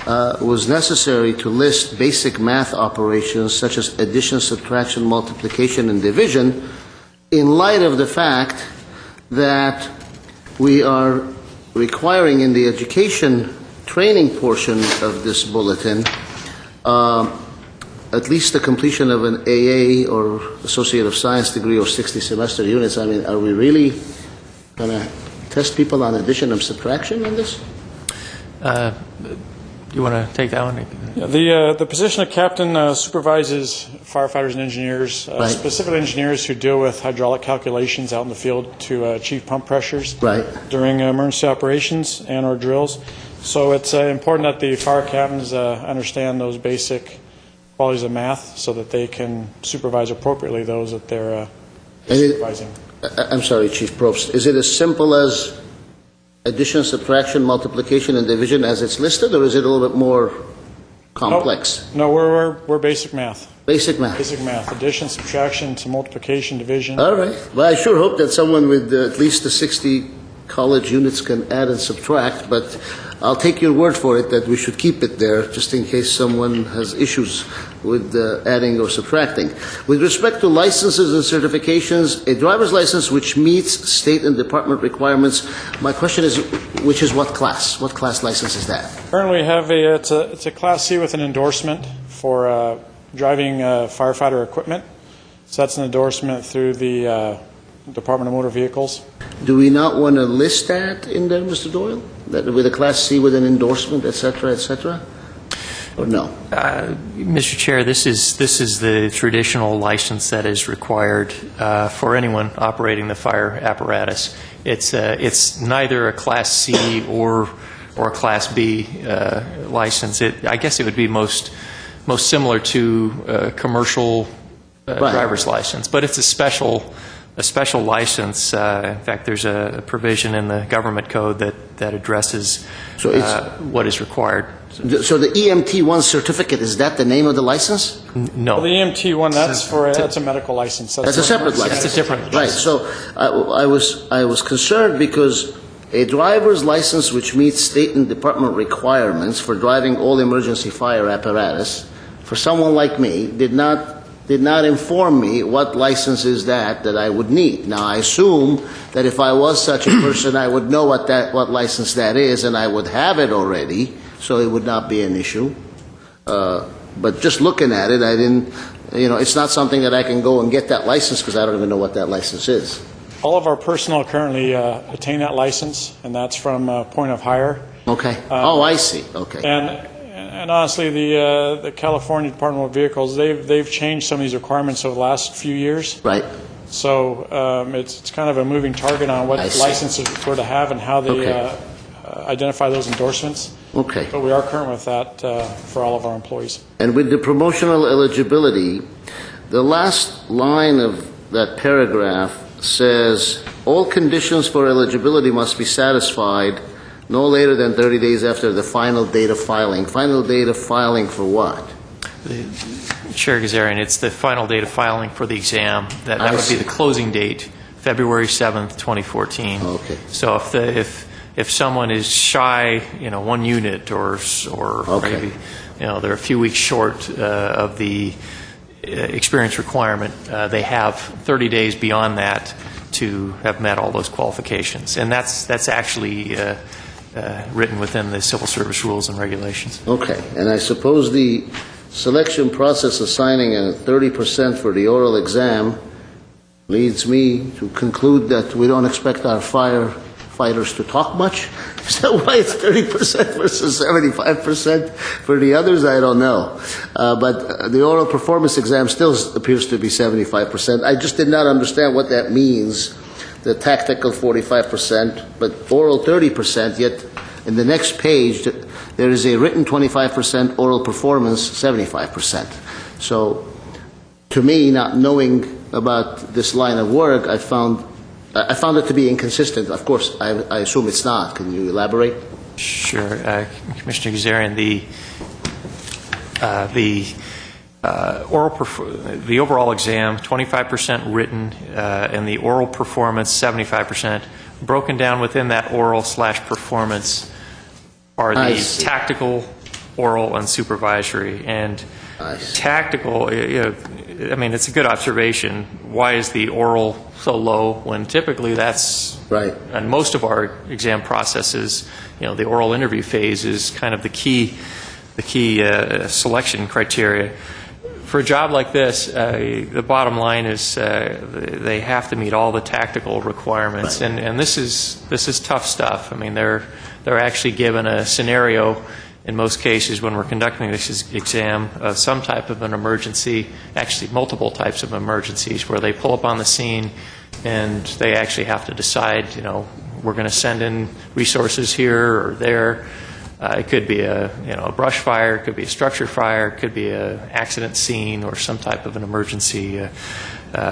was necessary to list basic math operations such as addition, subtraction, multiplication, and division in light of the fact that we are requiring in the education training portion of this bulletin at least the completion of an AA or Associate of Science degree or 60 semester units. I mean, are we really going to test people on addition and subtraction on this? You want to take that one? Yeah, the position of captain supervises firefighters and engineers, Right. specifically engineers who deal with hydraulic calculations out in the field to achieve pump pressures Right. during emergency operations and or drills. So it's important that the fire captains understand those basic qualities of math so that they can supervise appropriately those that they're supervising. I'm sorry, Chief Probst. Is it as simple as addition, subtraction, multiplication, and division as it's listed, or is it a little bit more complex? No, we're basic math. Basic math. Basic math. Addition, subtraction to multiplication, division. All right. Well, I sure hope that someone with at least the 60 college units can add and subtract, but I'll take your word for it that we should keep it there just in case someone has issues with adding or subtracting. With respect to licenses and certifications, a driver's license which meets state and department requirements, my question is, which is what class? What class license is that? Currently, we have it's a Class C with an endorsement for driving firefighter equipment. So that's an endorsement through the Department of Motor Vehicles. Do we not want to list that in there, Mr. Doyle? That with a Class C with an endorsement, et cetera, or no? Mr. Chair, this is the traditional license that is required for anyone operating the fire apparatus. It's neither a Class C or a Class B license. I guess it would be most similar to a commercial driver's license, but it's a special license. In fact, there's a provision in the government code that addresses what is required. So the EMT1 certificate, is that the name of the license? No. Well, the EMT one, that's a medical license. That's a separate license. That's a different Right. So I was concerned because a driver's license which meets state and department requirements for driving all emergency fire apparatus, for someone like me, did not inform me what license is that I would need. Now, I assume that if I was such a person, I would know what license that is, and I would have it already, so it would not be an issue. But just looking at it, I didn't, it's not something that I can go and get that license because I don't even know what that license is. All of our personnel currently attain that license, and that's from point of hire. Okay. I see. Okay. And honestly, the California Department of Vehicles, they've changed some of these requirements over the last few years. Right. So it's kind of a moving target on what licenses we're to have and how they identify those endorsements. Okay. But we are current with that for all of our employees. And with the promotional eligibility, the last line of that paragraph says, all conditions for eligibility must be satisfied no later than 30 days after the final date of filing. Final date of filing for what? Chair Gazarian, it's the final date of filing for the exam. That would be the closing date, February 7th, 2014. Okay. So if someone is shy, 1 unit or maybe, they're a few weeks short of the experience requirement, they have 30 days beyond that to have met all those qualifications. And that's actually written within the civil service rules and regulations. Okay. And I suppose the selection process assigning a 30% for the oral exam leads me to conclude that we don't expect our firefighters to talk much. Is that why it's 30% versus 75% for the others? I don't know. But the oral performance exam still appears to be 75%. I just did not understand what that means. The tactical 45%, but oral 30%, yet in the next page there is a written 25%, oral performance 75%. So to me, not knowing about this line of work, I found it to be inconsistent. Of course, I assume it's not. Can you elaborate? Sure. Commissioner Gazarian, the overall exam, 25% written, and the oral performance, 75%. Broken down within that oral/performance are the tactical, oral, and supervisory. And tactical, it's a good observation. Why is the oral so low when typically that's right? And most of our exam processes, the oral interview phase is kind of the key selection criteria. For a job like this, the bottom line is they have to meet all the tactical requirements, right. and this is tough stuff. I mean, they're actually given a scenario in most cases when we're conducting this exam of some type of an emergency, actually multiple types of emergencies, where they pull up on the scene and they actually have to decide, we're going to send in resources here or there. It could be a brush fire, it could be a structure fire, it could be an accident scene or some type of an emergency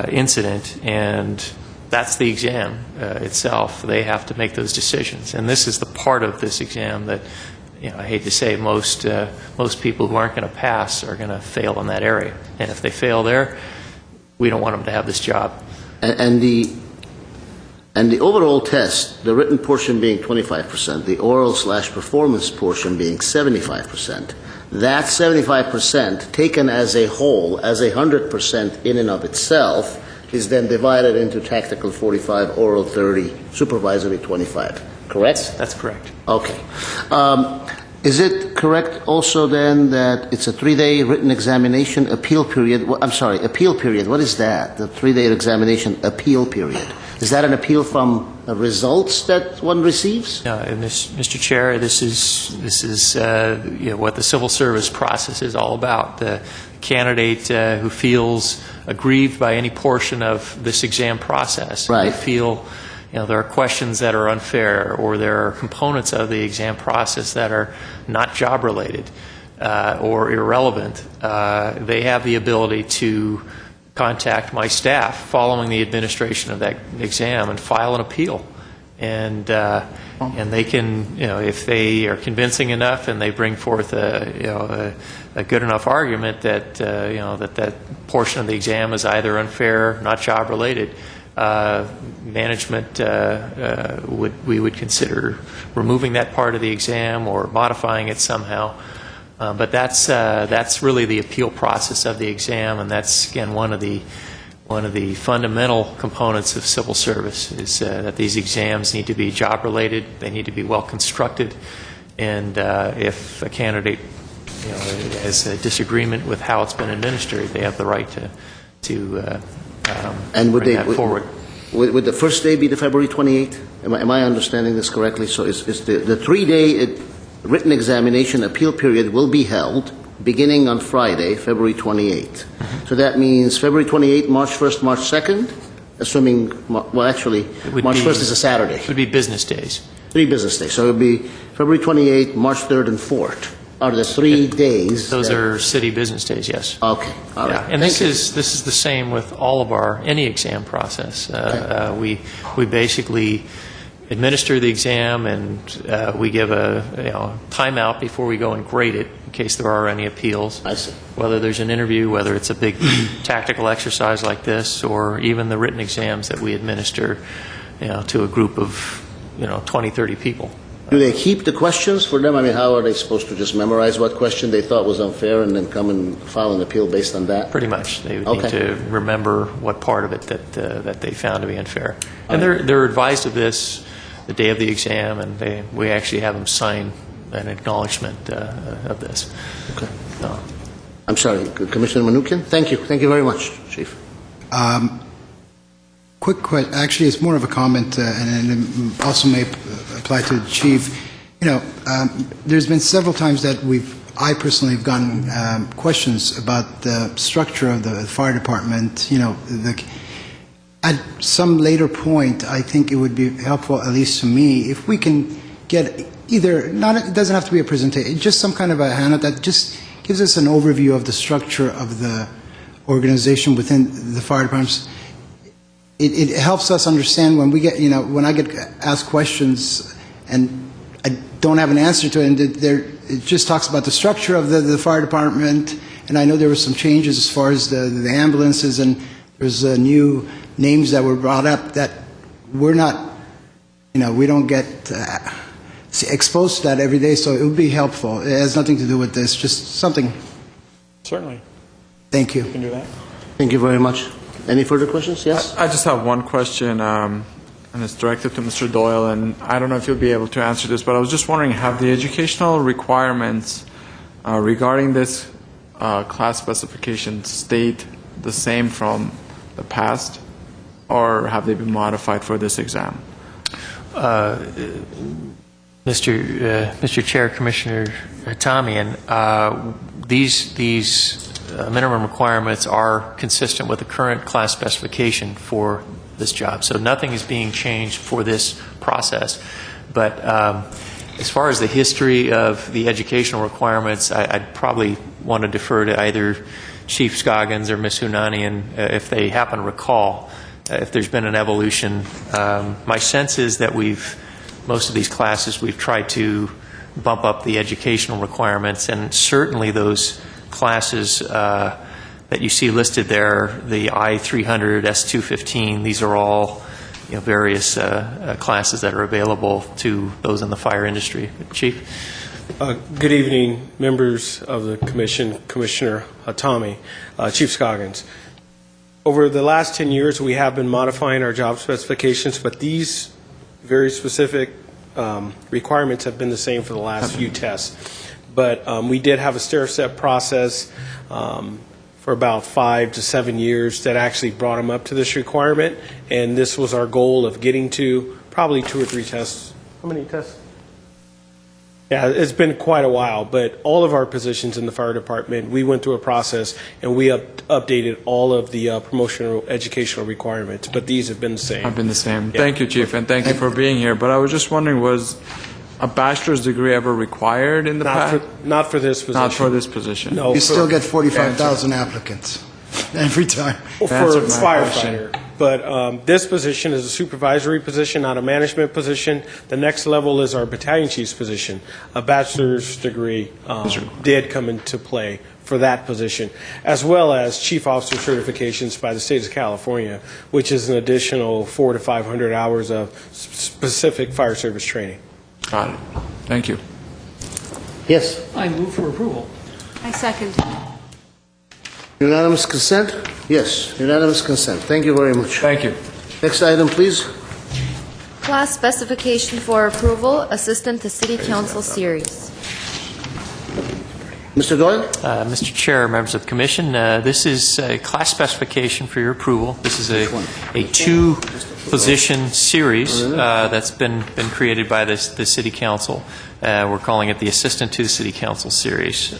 incident, and that's the exam itself. They have to make those decisions, and this is the part of this exam that I hate to say most people who aren't going to pass are going to fail in that area, and if they fail there, we don't want them to have this job. And the overall test, the written portion being 25%, the oral/performance portion being 75%, that 75% taken as a whole, as 100% in and of itself, is then divided into tactical 45, oral 30, supervisory 25. Correct? That's correct. Okay. Is it correct also then that it's a 3-day written examination appeal period? Appeal period. What is that? The 3-day examination appeal period. Is that an appeal from results that one receives? Mr. Chair, this is what the civil service process is all about. The candidate who feels aggrieved by any portion of this exam process, right. they feel there are questions that are unfair, or there are components of the exam process that are not job related or irrelevant, they have the ability to contact my staff following the administration of that exam and file an appeal. And they can, if they are convincing enough and they bring forth a good enough argument that that portion of the exam is either unfair, not job related, management we would consider removing that part of the exam or modifying it somehow. But that's really the appeal process of the exam, and that's again one of the fundamental components of civil service is that these exams need to be job related, they need to be well constructed, and if a candidate has a disagreement with how it's been administered, they have the right to And would bring they that forward. Would the first day be the February 28th? Am I understanding this correctly? So is the 3-day written examination appeal period will be held beginning on Friday, February 28th. So that means February 28th, March 1st, March 2nd, assuming, well, actually, March 1st is a Saturday. It would be business days. 3 business days. So it would be February 28th, March 3rd, and 4th are the 3 days. Those are city business days, yes. Okay, all right. Yeah, and this is the same with all of any exam process. We basically administer the exam, and we give a timeout before we go and grade it in case there are any appeals. I see. Whether there's an interview, whether it's a big tactical exercise like this, or even the written exams that we administer, to a group of 20, 30 people. Do they keep the questions for them? I mean, how are they supposed to just memorize what question they thought was unfair and then come and file an appeal based on that? Pretty much. They would Okay. need to remember what part of it that they found to be unfair. And they're advised of this the day of the exam, and we actually have them sign an acknowledgement of this. Okay. So, I'm sorry, Commissioner Manukian? Thank you. Thank you very much, Chief. Quick question. Actually, it's more of a comment, and it also may apply to the chief. There's been several times that I personally have gotten questions about the structure of the fire department. At some later point, I think it would be helpful, at least to me, if we can get it doesn't have to be a presentation, just some kind of a handout that just gives us an overview of the structure of the organization within the fire departments. It helps us understand when we get, when I get asked questions and I don't have an answer to it, and it just talks about the structure of the fire department, and I know there were some changes as far as the ambulances, and there's new names that were brought up that we're not, we don't get exposed to that every day, so it would be helpful. It has nothing to do with this, just something. Certainly. Thank you. You can do that. Thank you very much. Any further questions? Yes? I just have one question, and it's directed to Mr. Doyle, and I don't know if you'll be able to answer this, but I was just wondering, have the educational requirements regarding this class specification stayed the same from the past, or have they been modified for this exam? Mr. Chair, Commissioner Tomian, these minimum requirements are consistent with the current class specification for this job. So nothing is being changed for this process. But as far as the history of the educational requirements, I'd probably want to defer to either Chief Scoggins or Ms. Hunanian if they happen to recall if there's been an evolution. My sense is that most of these classes, we've tried to bump up the educational requirements, and certainly those classes that you see listed there, the I-300, S-215, these are all various classes that are available to those in the fire industry. Chief? Good evening, members of the Commission, Commissioner Hatami, Chief Scoggins. Over the last 10 years, we have been modifying our job specifications, but these very specific requirements have been the same for the last few tests. But we did have a stair-step process for about 5 to 7 years that actually brought them up to this requirement, and this was our goal of getting to probably 2 or 3 tests. How many tests? Yeah, it's been quite a while, but all of our positions in the fire department, we went through a process and we updated all of the promotional educational requirements, but these have been the same. Have been the same. Yeah. Thank you, Chief, and thank you for being here. But I was just wondering, was a bachelor's degree ever required in the past? Not for this position. Not for this position. No. You still get 45,000 applicants every time. For Answered my firefighter. But this position is a supervisory position, not a management position. The next level is our battalion chief's position. A bachelor's degree did come into play for that position, as well as chief officer certifications by the state of California, which is an additional 400 to 500 hours of specific fire service training. Got it. Thank you. Yes. I move for approval. I second. Unanimous consent? Yes, unanimous consent. Thank you very much. Thank you. Next item, please. Class specification for approval, Assistant to City Council Series. Mr. Doyle? Mr. Chair, members of the Commission, this is a class specification for your approval. This is a two-position series that's been created by the City Council. We're calling it the Assistant to the City Council Series.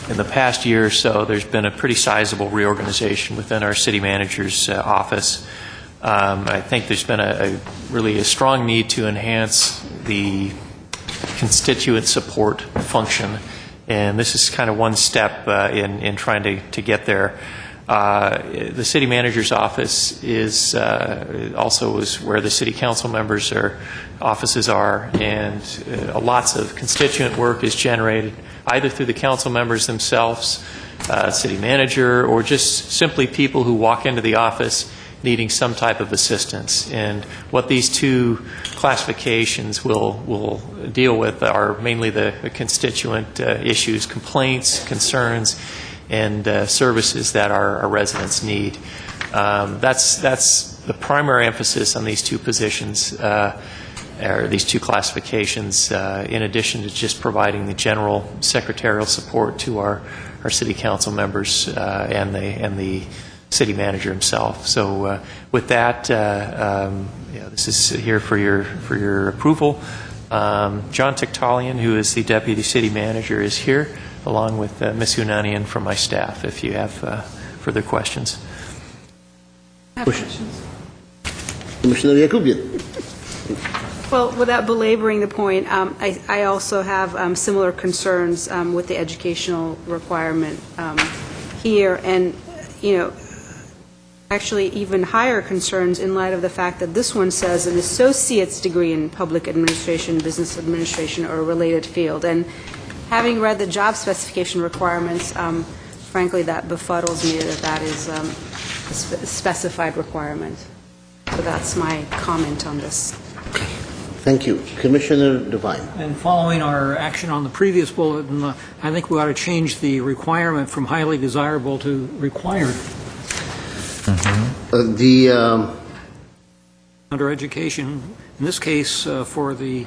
In the past year or so, there's been a pretty sizable reorganization within our city manager's office. I think there's been really a strong need to enhance the constituent support function, and this is kind of one step in trying to get there. The city manager's office is also where the city council members' offices are, and lots of constituent work is generated either through the council members themselves, city manager, or just simply people who walk into the office needing some type of assistance. And what these two classifications will deal with are mainly the constituent issues, complaints, concerns, and services that our residents need. That's the primary emphasis on these two positions, or these two classifications, in addition to just providing the general secretarial support to our city council members and the city manager himself. So with that, this is here for your approval. John Tiktalian, who is the deputy city manager, is here, along with Ms. Unanian from my staff, if you have further questions. I have questions. Commissioner Yakubian. Well, without belaboring the point, I also have similar concerns with the educational requirement here, and, actually even higher concerns in light of the fact that this one says an associate's degree in public administration, business administration, or a related field. And having read the job specification requirements, frankly, that befuddles me that is a specified requirement. So that's my comment on this. Thank you. Commissioner Devine. And following our action on the previous bulletin, I think we ought to change the requirement from highly desirable to required. Under education, in this case, for the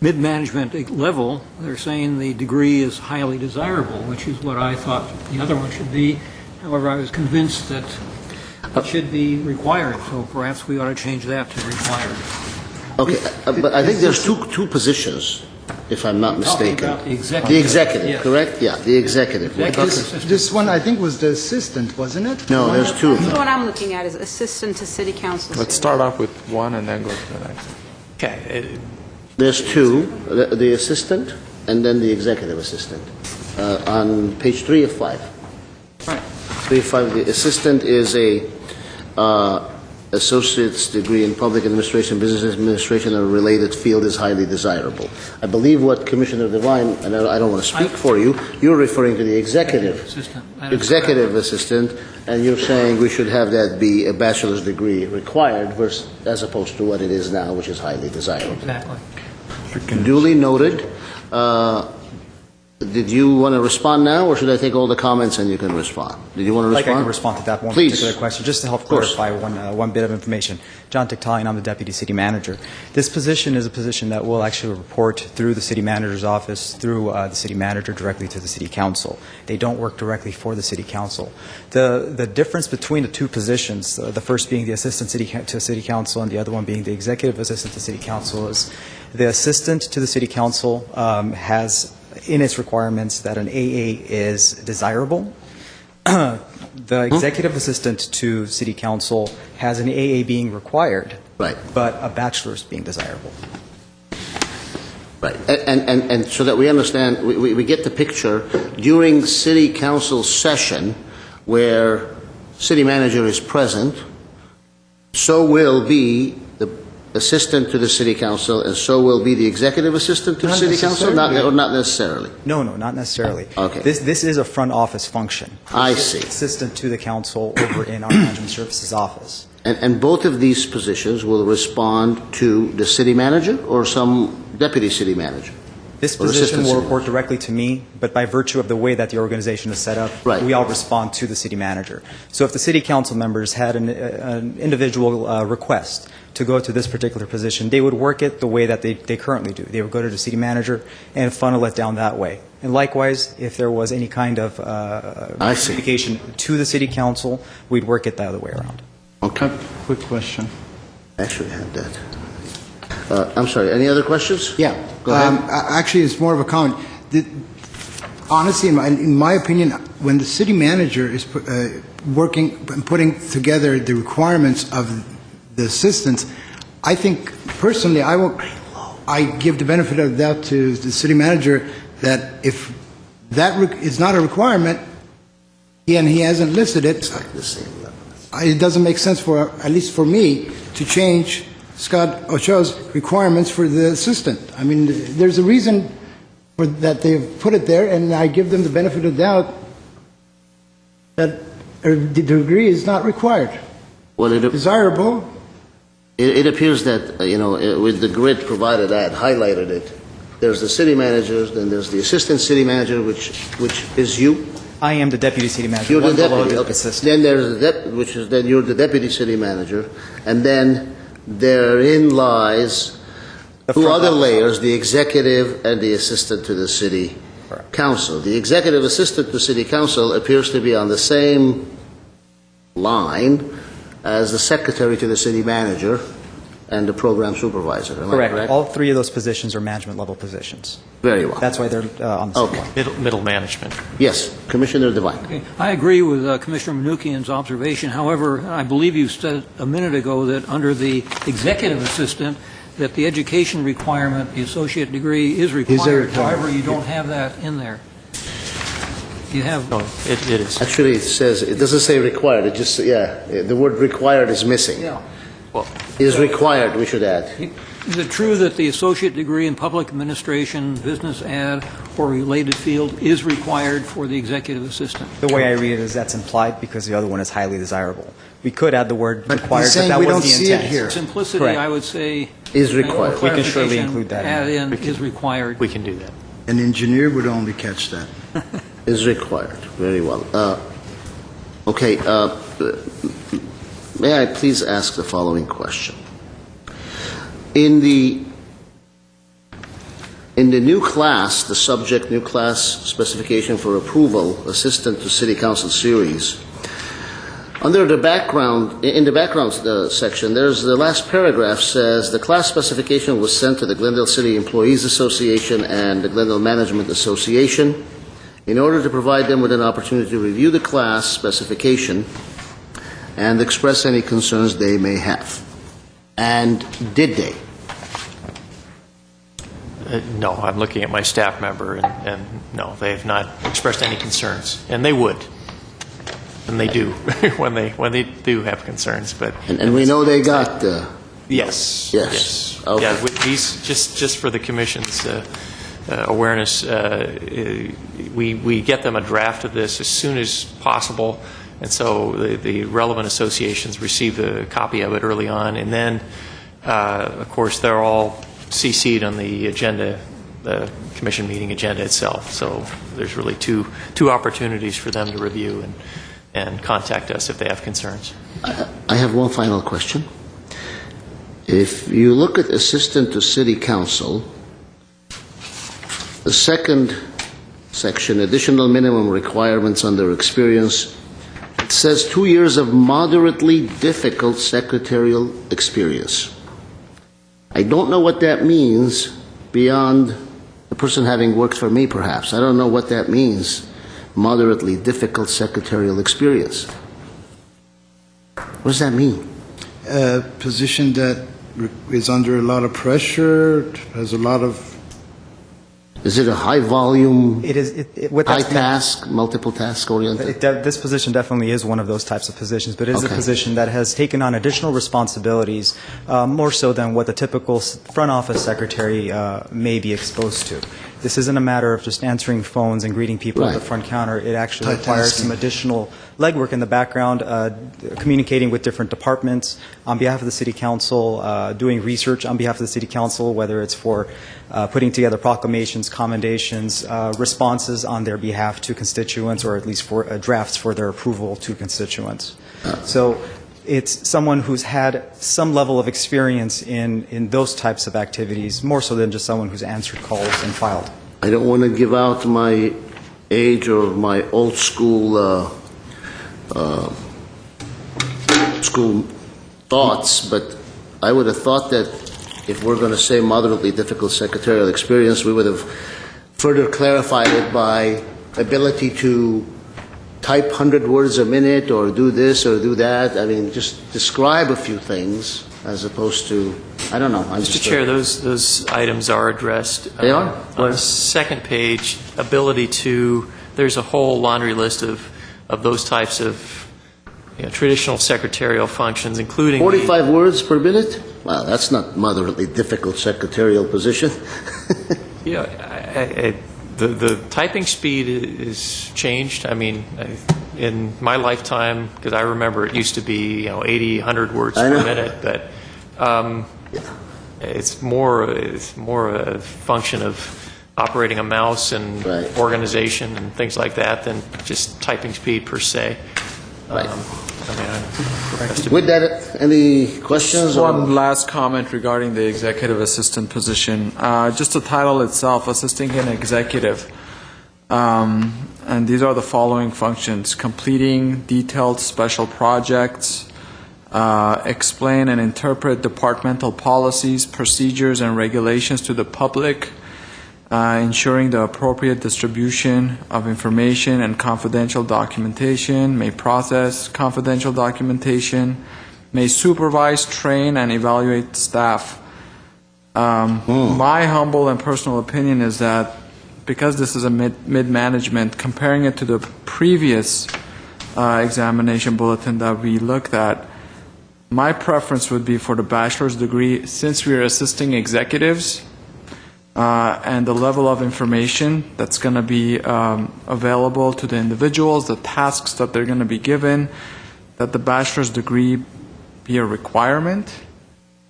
mid-management level, they're saying the degree is highly desirable, which is what I thought the other one should be. However, I was convinced that it should be required, so perhaps we ought to change that to required. Okay, but I think there's two positions, if I'm not mistaken. Talking about the executive. The executive, Yes. correct? Yeah, the executive. This one, I think, was the assistant, wasn't it? No, there's two of The them. one I'm looking at is assistant to city council. Let's start off with one and then go to the next. Okay. There's two, the assistant and then the executive assistant, on page 3 of 5. Right. 3 of 5, the assistant is a associate's degree in public administration, business administration, or a related field is highly desirable. I believe what Commissioner Devine, and I don't want to speak for you, you're referring to the executive assistant, and you're saying we should have that be a bachelor's degree required versus, as opposed to what it is now, which is highly desirable. Exactly. Duly noted. Did you want to respond now, or should I take all the comments and you can respond? Did you want to Like I respond? can respond to that one Please. particular question, just to help course. clarify one bit of information. John Tiktalian, I'm the Deputy City Manager. This position is a position that will actually report through the City Manager's office, through the City Manager directly to the City Council. They don't work directly for the City Council. The difference between the two positions, the first being the Assistant to City Council and the other one being the Executive Assistant to City Council, is the Assistant to the City Council has in its requirements that an AA is desirable. The executive assistant to City Council has an AA being required, Right. but a bachelor's being desirable. Right. And so that we understand, we get the picture, during City Council session where City Manager is present, so will be the Assistant to the City Council, and so will be the Executive Assistant to the Not City Council? necessarily. Or not necessarily? No, not necessarily. Okay. This is a front office function. I see. Assistant to the council over in our management services office. And both of these positions will respond to the City Manager or some Deputy City Manager? This Or position assistant will city report directly to me, but by virtue of the way that the organization is set up, Right. we all respond to the city manager. So if the city council members had an individual request to go to this particular position, they would work it the way that they currently do. They would go to the city manager and funnel it down that way. And likewise, if there was any kind of I see. communication to the city council, we'd work it the other way around. Okay. Quick question. Actually had that. I'm sorry, any other questions? Yeah. Go ahead. Actually, it's more of a comment. Honestly, in my opinion, when the city manager is working and putting together the requirements of the assistants, I think personally, I give the benefit of the doubt to the city manager that if that is not a requirement, and he hasn't listed it, The same level. it doesn't make sense for, at least for me, to change Scott Ochoa's requirements for the assistant. I mean, there's a reason for that they've put it there, and I give them the benefit of the doubt that the degree is not required. Well, Desirable, it appears that, with the grid provided, I had highlighted it. There's the city managers, then there's the assistant city manager, which is you. I am the deputy city manager. You're the one below deputy. the Okay. assistant. Then there's then you're the deputy city manager, and then therein lies The two front other office. layers: the executive and the assistant to the city Correct. council. The executive assistant to city council appears to be on the same line as the secretary to the city manager and the program supervisor. Am I Correct. All three of those positions are management level positions. Very well. That's why they're on the same Okay. line. Middle management. Yes, Commissioner Devine. Okay. I agree with Commissioner Manukian's observation. However, I believe you said a minute ago that under the executive assistant, that the education requirement, the associate degree, is required. However, you don't have that in there. You have... No, it is. Actually, it doesn't say required. It just, the word required is missing. Yeah. Well, Is required, we should add. Is it true that the associate degree in public administration, business ad, or related field is required for the executive assistant? The way I read it is that's implied because the other one is highly desirable. We could add the word But required, he's saying but that we wasn't don't the see it intent. here. Simplicity, Correct. I would say... Is required. We can surely clarification, include that in Add there. in is required. we can do that. An engineer would only catch that. Is required. Very well. Okay, may I please ask the following question? In the new class, the subject new class specification for approval, assistant to city council series, under the background, in the background section, there's the last paragraph says the class specification was sent to the Glendale City Employees Association and the Glendale Management Association in order to provide them with an opportunity to review the class specification and express any concerns they may have. And did they? No, I'm looking at my staff member, and no, they have not expressed any concerns, and they would, and they do when they do have concerns. But And we know they got yes, Yes. Okay. Yeah, with these, just for the commission's awareness, we get them a draft of this as soon as possible, and so the relevant associations receive a copy of it early on, and then, of course, they're all CC'd on the agenda the commission meeting agenda itself. So there's really two opportunities for them to review and contact us if they have concerns. I have one final question. If you look at assistant to city council, the second section, additional minimum requirements under experience, it says 2 years of moderately difficult secretarial experience. I don't know what that means beyond the person having worked for me, perhaps. I don't know what that means, moderately difficult secretarial experience. What does that mean? A position that is under a lot of pressure, has a lot of... Is it a high volume, It is, what high that's task, multiple task oriented? This position definitely is one of those types of positions, but it is a Okay. position that has taken on additional responsibilities, more so than what the typical front office secretary may be exposed to. This isn't a matter of just answering phones and greeting people at the Right. front counter. It actually Type requires tasking. some additional legwork in the background, communicating with different departments on behalf of the city council, doing research on behalf of the city council, whether it's for putting together proclamations, commendations, responses on their behalf to constituents, or at least for drafts for their approval to constituents. So it's someone who's had some level of experience in those types of activities, more so than just someone who's answered calls and filed. I don't want to give out my age or my old school school thoughts, but I would have thought that if we're going to say moderately difficult secretarial experience, we would have further clarified it by ability to type 100 words a minute or do this or do that. I mean, just describe a few things as opposed to, I don't know. Mr. Chair, those items are addressed. They are? On the second page, ability to, there's a whole laundry list of those types of traditional secretarial functions, including 45 words per minute? Wow, that's not moderately difficult secretarial position. The typing speed is changed. I mean, in my lifetime, because I remember it used to be 80, 100 words I per know. minute, but it's more a function of operating a mouse and Right. organization and things like that than just typing speed per se. Right. I mean, With that, any questions? or- One last comment regarding the executive assistant position. Just the title itself, assisting an executive. And these are the following functions: completing detailed special projects, explain and interpret departmental policies, procedures, and regulations to the public, ensuring the appropriate distribution of information and confidential documentation, may process confidential documentation, may supervise, train, and evaluate staff. My humble and personal opinion is that because this is a mid-management, comparing it to the previous examination bulletin that we looked at, my preference would be for the bachelor's degree, since we are assisting executives, and the level of information that's going to be available to the individuals, the tasks that they're going to be given, that the bachelor's degree be a requirement.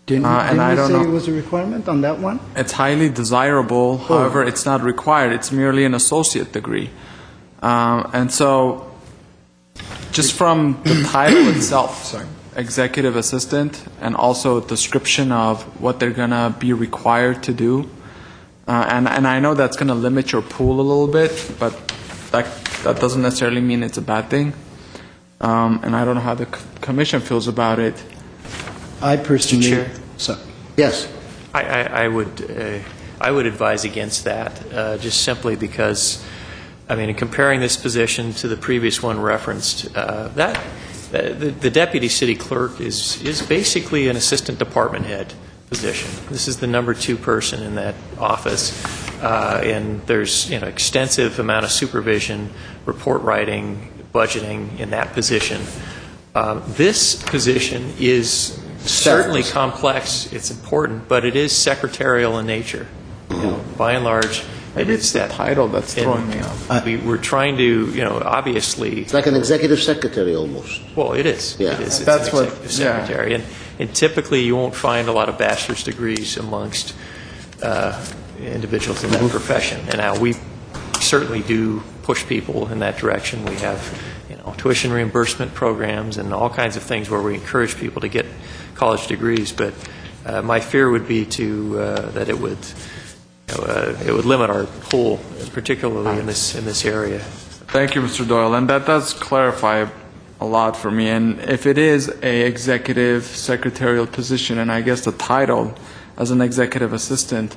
Didn't and I you don't say know. it was a requirement on that one? It's highly desirable, however, it's not required. It's merely an associate degree. And so, just from the title itself, executive assistant, and also description of what they're going to be required to do, and I know that's going to limit your pool a little bit, but that doesn't necessarily mean it's a bad thing. And I don't know how the commission feels about it. I personally... Chair? Yes. I would advise against that, just simply because, I mean, in comparing this position to the previous one referenced, the deputy city clerk is basically an assistant department head position. This is the number 2 person in that office, and there's extensive amount of supervision, report writing, budgeting in that position. This position is certainly complex, it's important, but it is secretarial in nature. By and large, Maybe it's the title that's throwing me off. We're trying to, obviously, It's like an executive secretary almost. well, it is. Yeah. It is. It's That's an what- executive yeah. secretary. And typically, you won't find a lot of bachelor's degrees amongst individuals in that profession. And now we certainly do push people in that direction. We have, tuition reimbursement programs and all kinds of things where we encourage people to get college degrees. But my fear would be that it would limit our pool, particularly in this area. Thank you, Mr. Doyle, and that does clarify a lot for me. And if it is a executive secretarial position, and I guess the title as an executive assistant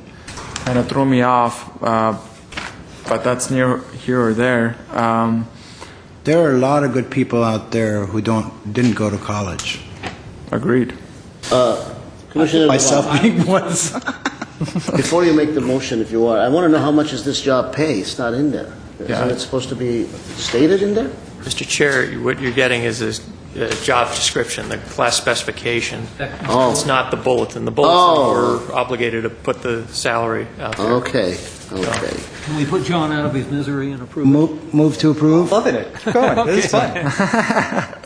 kind of threw me off, but that's near here or there. There are a lot of good people out there who didn't go to college. Agreed. Commissioner Myself Devine, being one. before you make the motion, if you are, I want to know how much does this job pay? It's not in there. Yeah. Isn't it supposed to be stated in there? Mr. Chair, what you're getting is a job description, the class specification. Oh. It's not the bulletin. The bulletin, we're obligated to put the salary out there. Okay. Can we put John out of his misery and approve it? Move to approve? Loving it. Keep going. This is fun.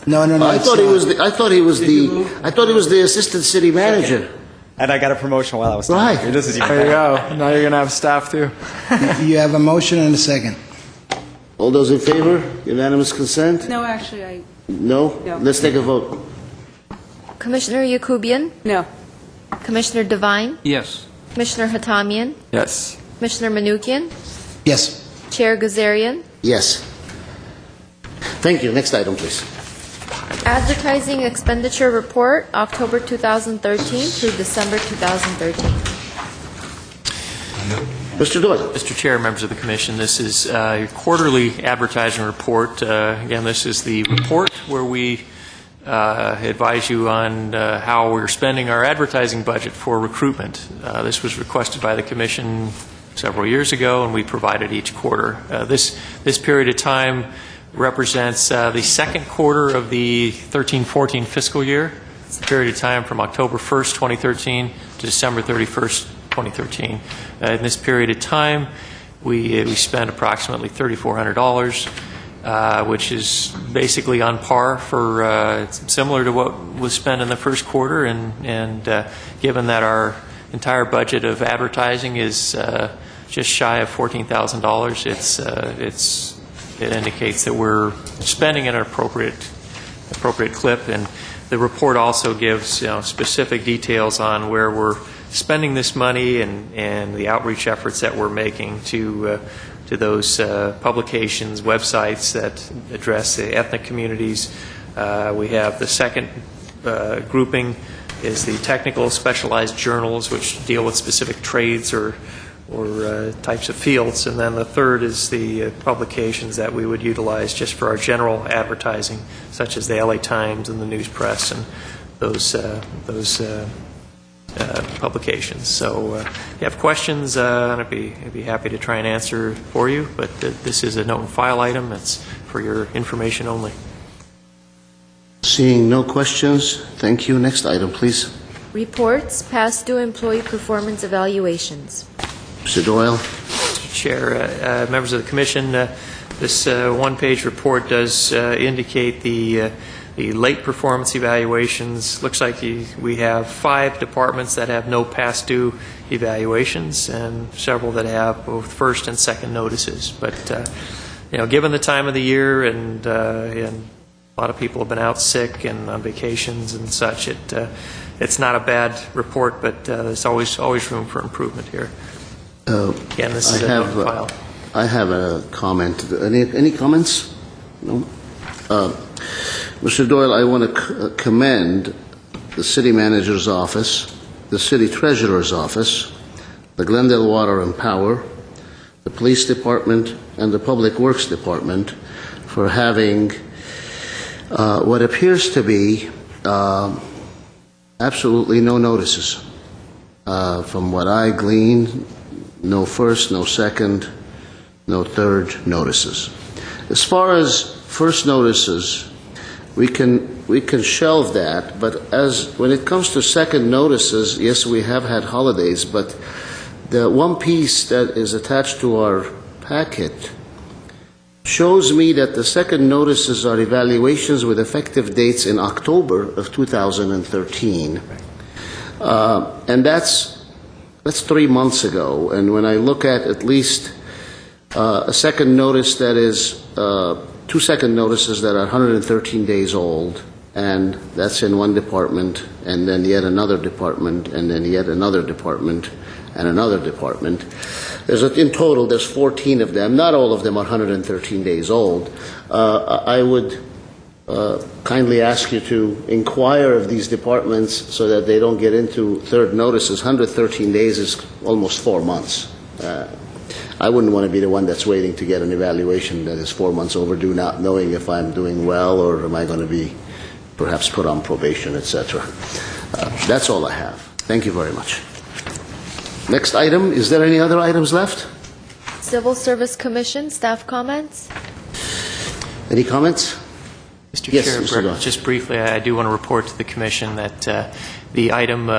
No. I thought he was the assistant city manager. And I got a promotion while I was Right. here. This is even There you better. go. Now you're going to have staff too. You have a motion and a second. All those in favor? Unanimous consent? No, actually, No? No. Let's take a vote. Commissioner Yakubian, no. Commissioner Devine, Yes. Commissioner Hatamian, Yes. Commissioner Manukian, Yes. Chair Gazarian. Yes. Thank you. Next item, please. Advertising expenditure report, October 2013 through December 2013. Mr. Doyle. Mr. Chair, members of the Commission, this is your quarterly advertising report. Again, this is the report where we advise you on how we're spending our advertising budget for recruitment. This was requested by the Commission several years ago, and we provide it each quarter. This period of time represents the second quarter of the 13-14 fiscal year. It's the period of time from October 1st, 2013 to December 31st, 2013. In this period of time, we spent approximately $3,400, which is basically on par for similar to what was spent in the first quarter. And given that our entire budget of advertising is just shy of $14,000, it indicates that we're spending at an appropriate clip. And the report also gives specific details on where we're spending this money and the outreach efforts that we're making to those publications, websites that address the ethnic communities. We have the second grouping is the technical specialized journals, which deal with specific trades or types of fields, and then the third is the publications that we would utilize just for our general advertising, such as the LA Times and the News Press and those publications. So if you have questions, I'd be happy to try and answer for you, but this is a note and file item. It's for your information only. Seeing no questions, thank you. Next item, please. Reports, past due employee performance evaluations. Mr. Doyle. Mr. Chair, members of the Commission, this one-page report does indicate the late performance evaluations. Looks like we have 5 departments that have no past due evaluations and several that have both first and second notices. But given the time of the year and a lot of people have been out sick and on vacations and such, it's not a bad report, but there's always room for improvement here. Again, this is a note and file. I have a comment. Any comments? No? Mr. Doyle, I want to commend the City Manager's Office, the City Treasurer's Office, the Glendale Water and Power, the Police Department, and the Public Works Department for having what appears to be absolutely no notices. From what I glean, no first, no second, no third notices. As far as first notices, we can shelve that, but when it comes to second notices, yes, we have had holidays, but the one piece that is attached to our packet shows me that the second notices are evaluations with effective dates in October of 2013. And that's that's 3 months ago, and when I look at least a second notice that is, 2 second notices that are 113 days old, and that's in one department, and then yet another department, and then yet another department, and another department. In total, there's 14 of them. Not all of them are 113 days old. I would kindly ask you to inquire of these departments so that they don't get into third notices. 113 days is almost 4 months. I wouldn't want to be the one that's waiting to get an evaluation that is 4 months overdue, not knowing if I'm doing well or am I going to be perhaps put on probation, etc. That's all I have. Thank you very much. Next item, is there any other items left? Civil Service Commission, staff comments? Any comments? Mr. Yes, Chair, Mr. Goss. just briefly, I do want to report to the Commission that the item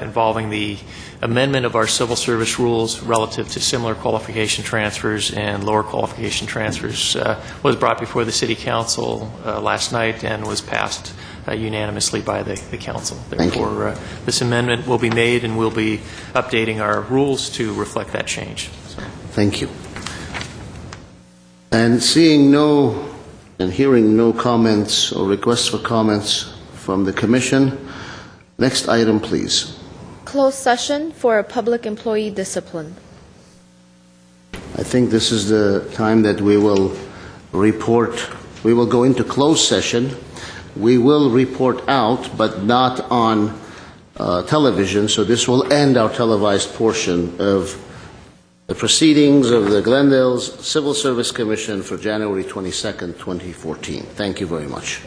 involving the amendment of our civil service rules relative to similar qualification transfers and lower qualification transfers was brought before the City Council last night and was passed unanimously by the Council. Therefore, this amendment will be made and we'll be updating our rules to reflect that change. So. Thank you. And seeing no and hearing no comments or requests for comments from the Commission, next item, please. Closed session for a public employee discipline. I think this is the time that we will report. We will go into closed session. We will report out, but not on television, so this will end our televised portion of the proceedings of the Glendale's Civil Service Commission for January 22nd, 2014. Thank you very much.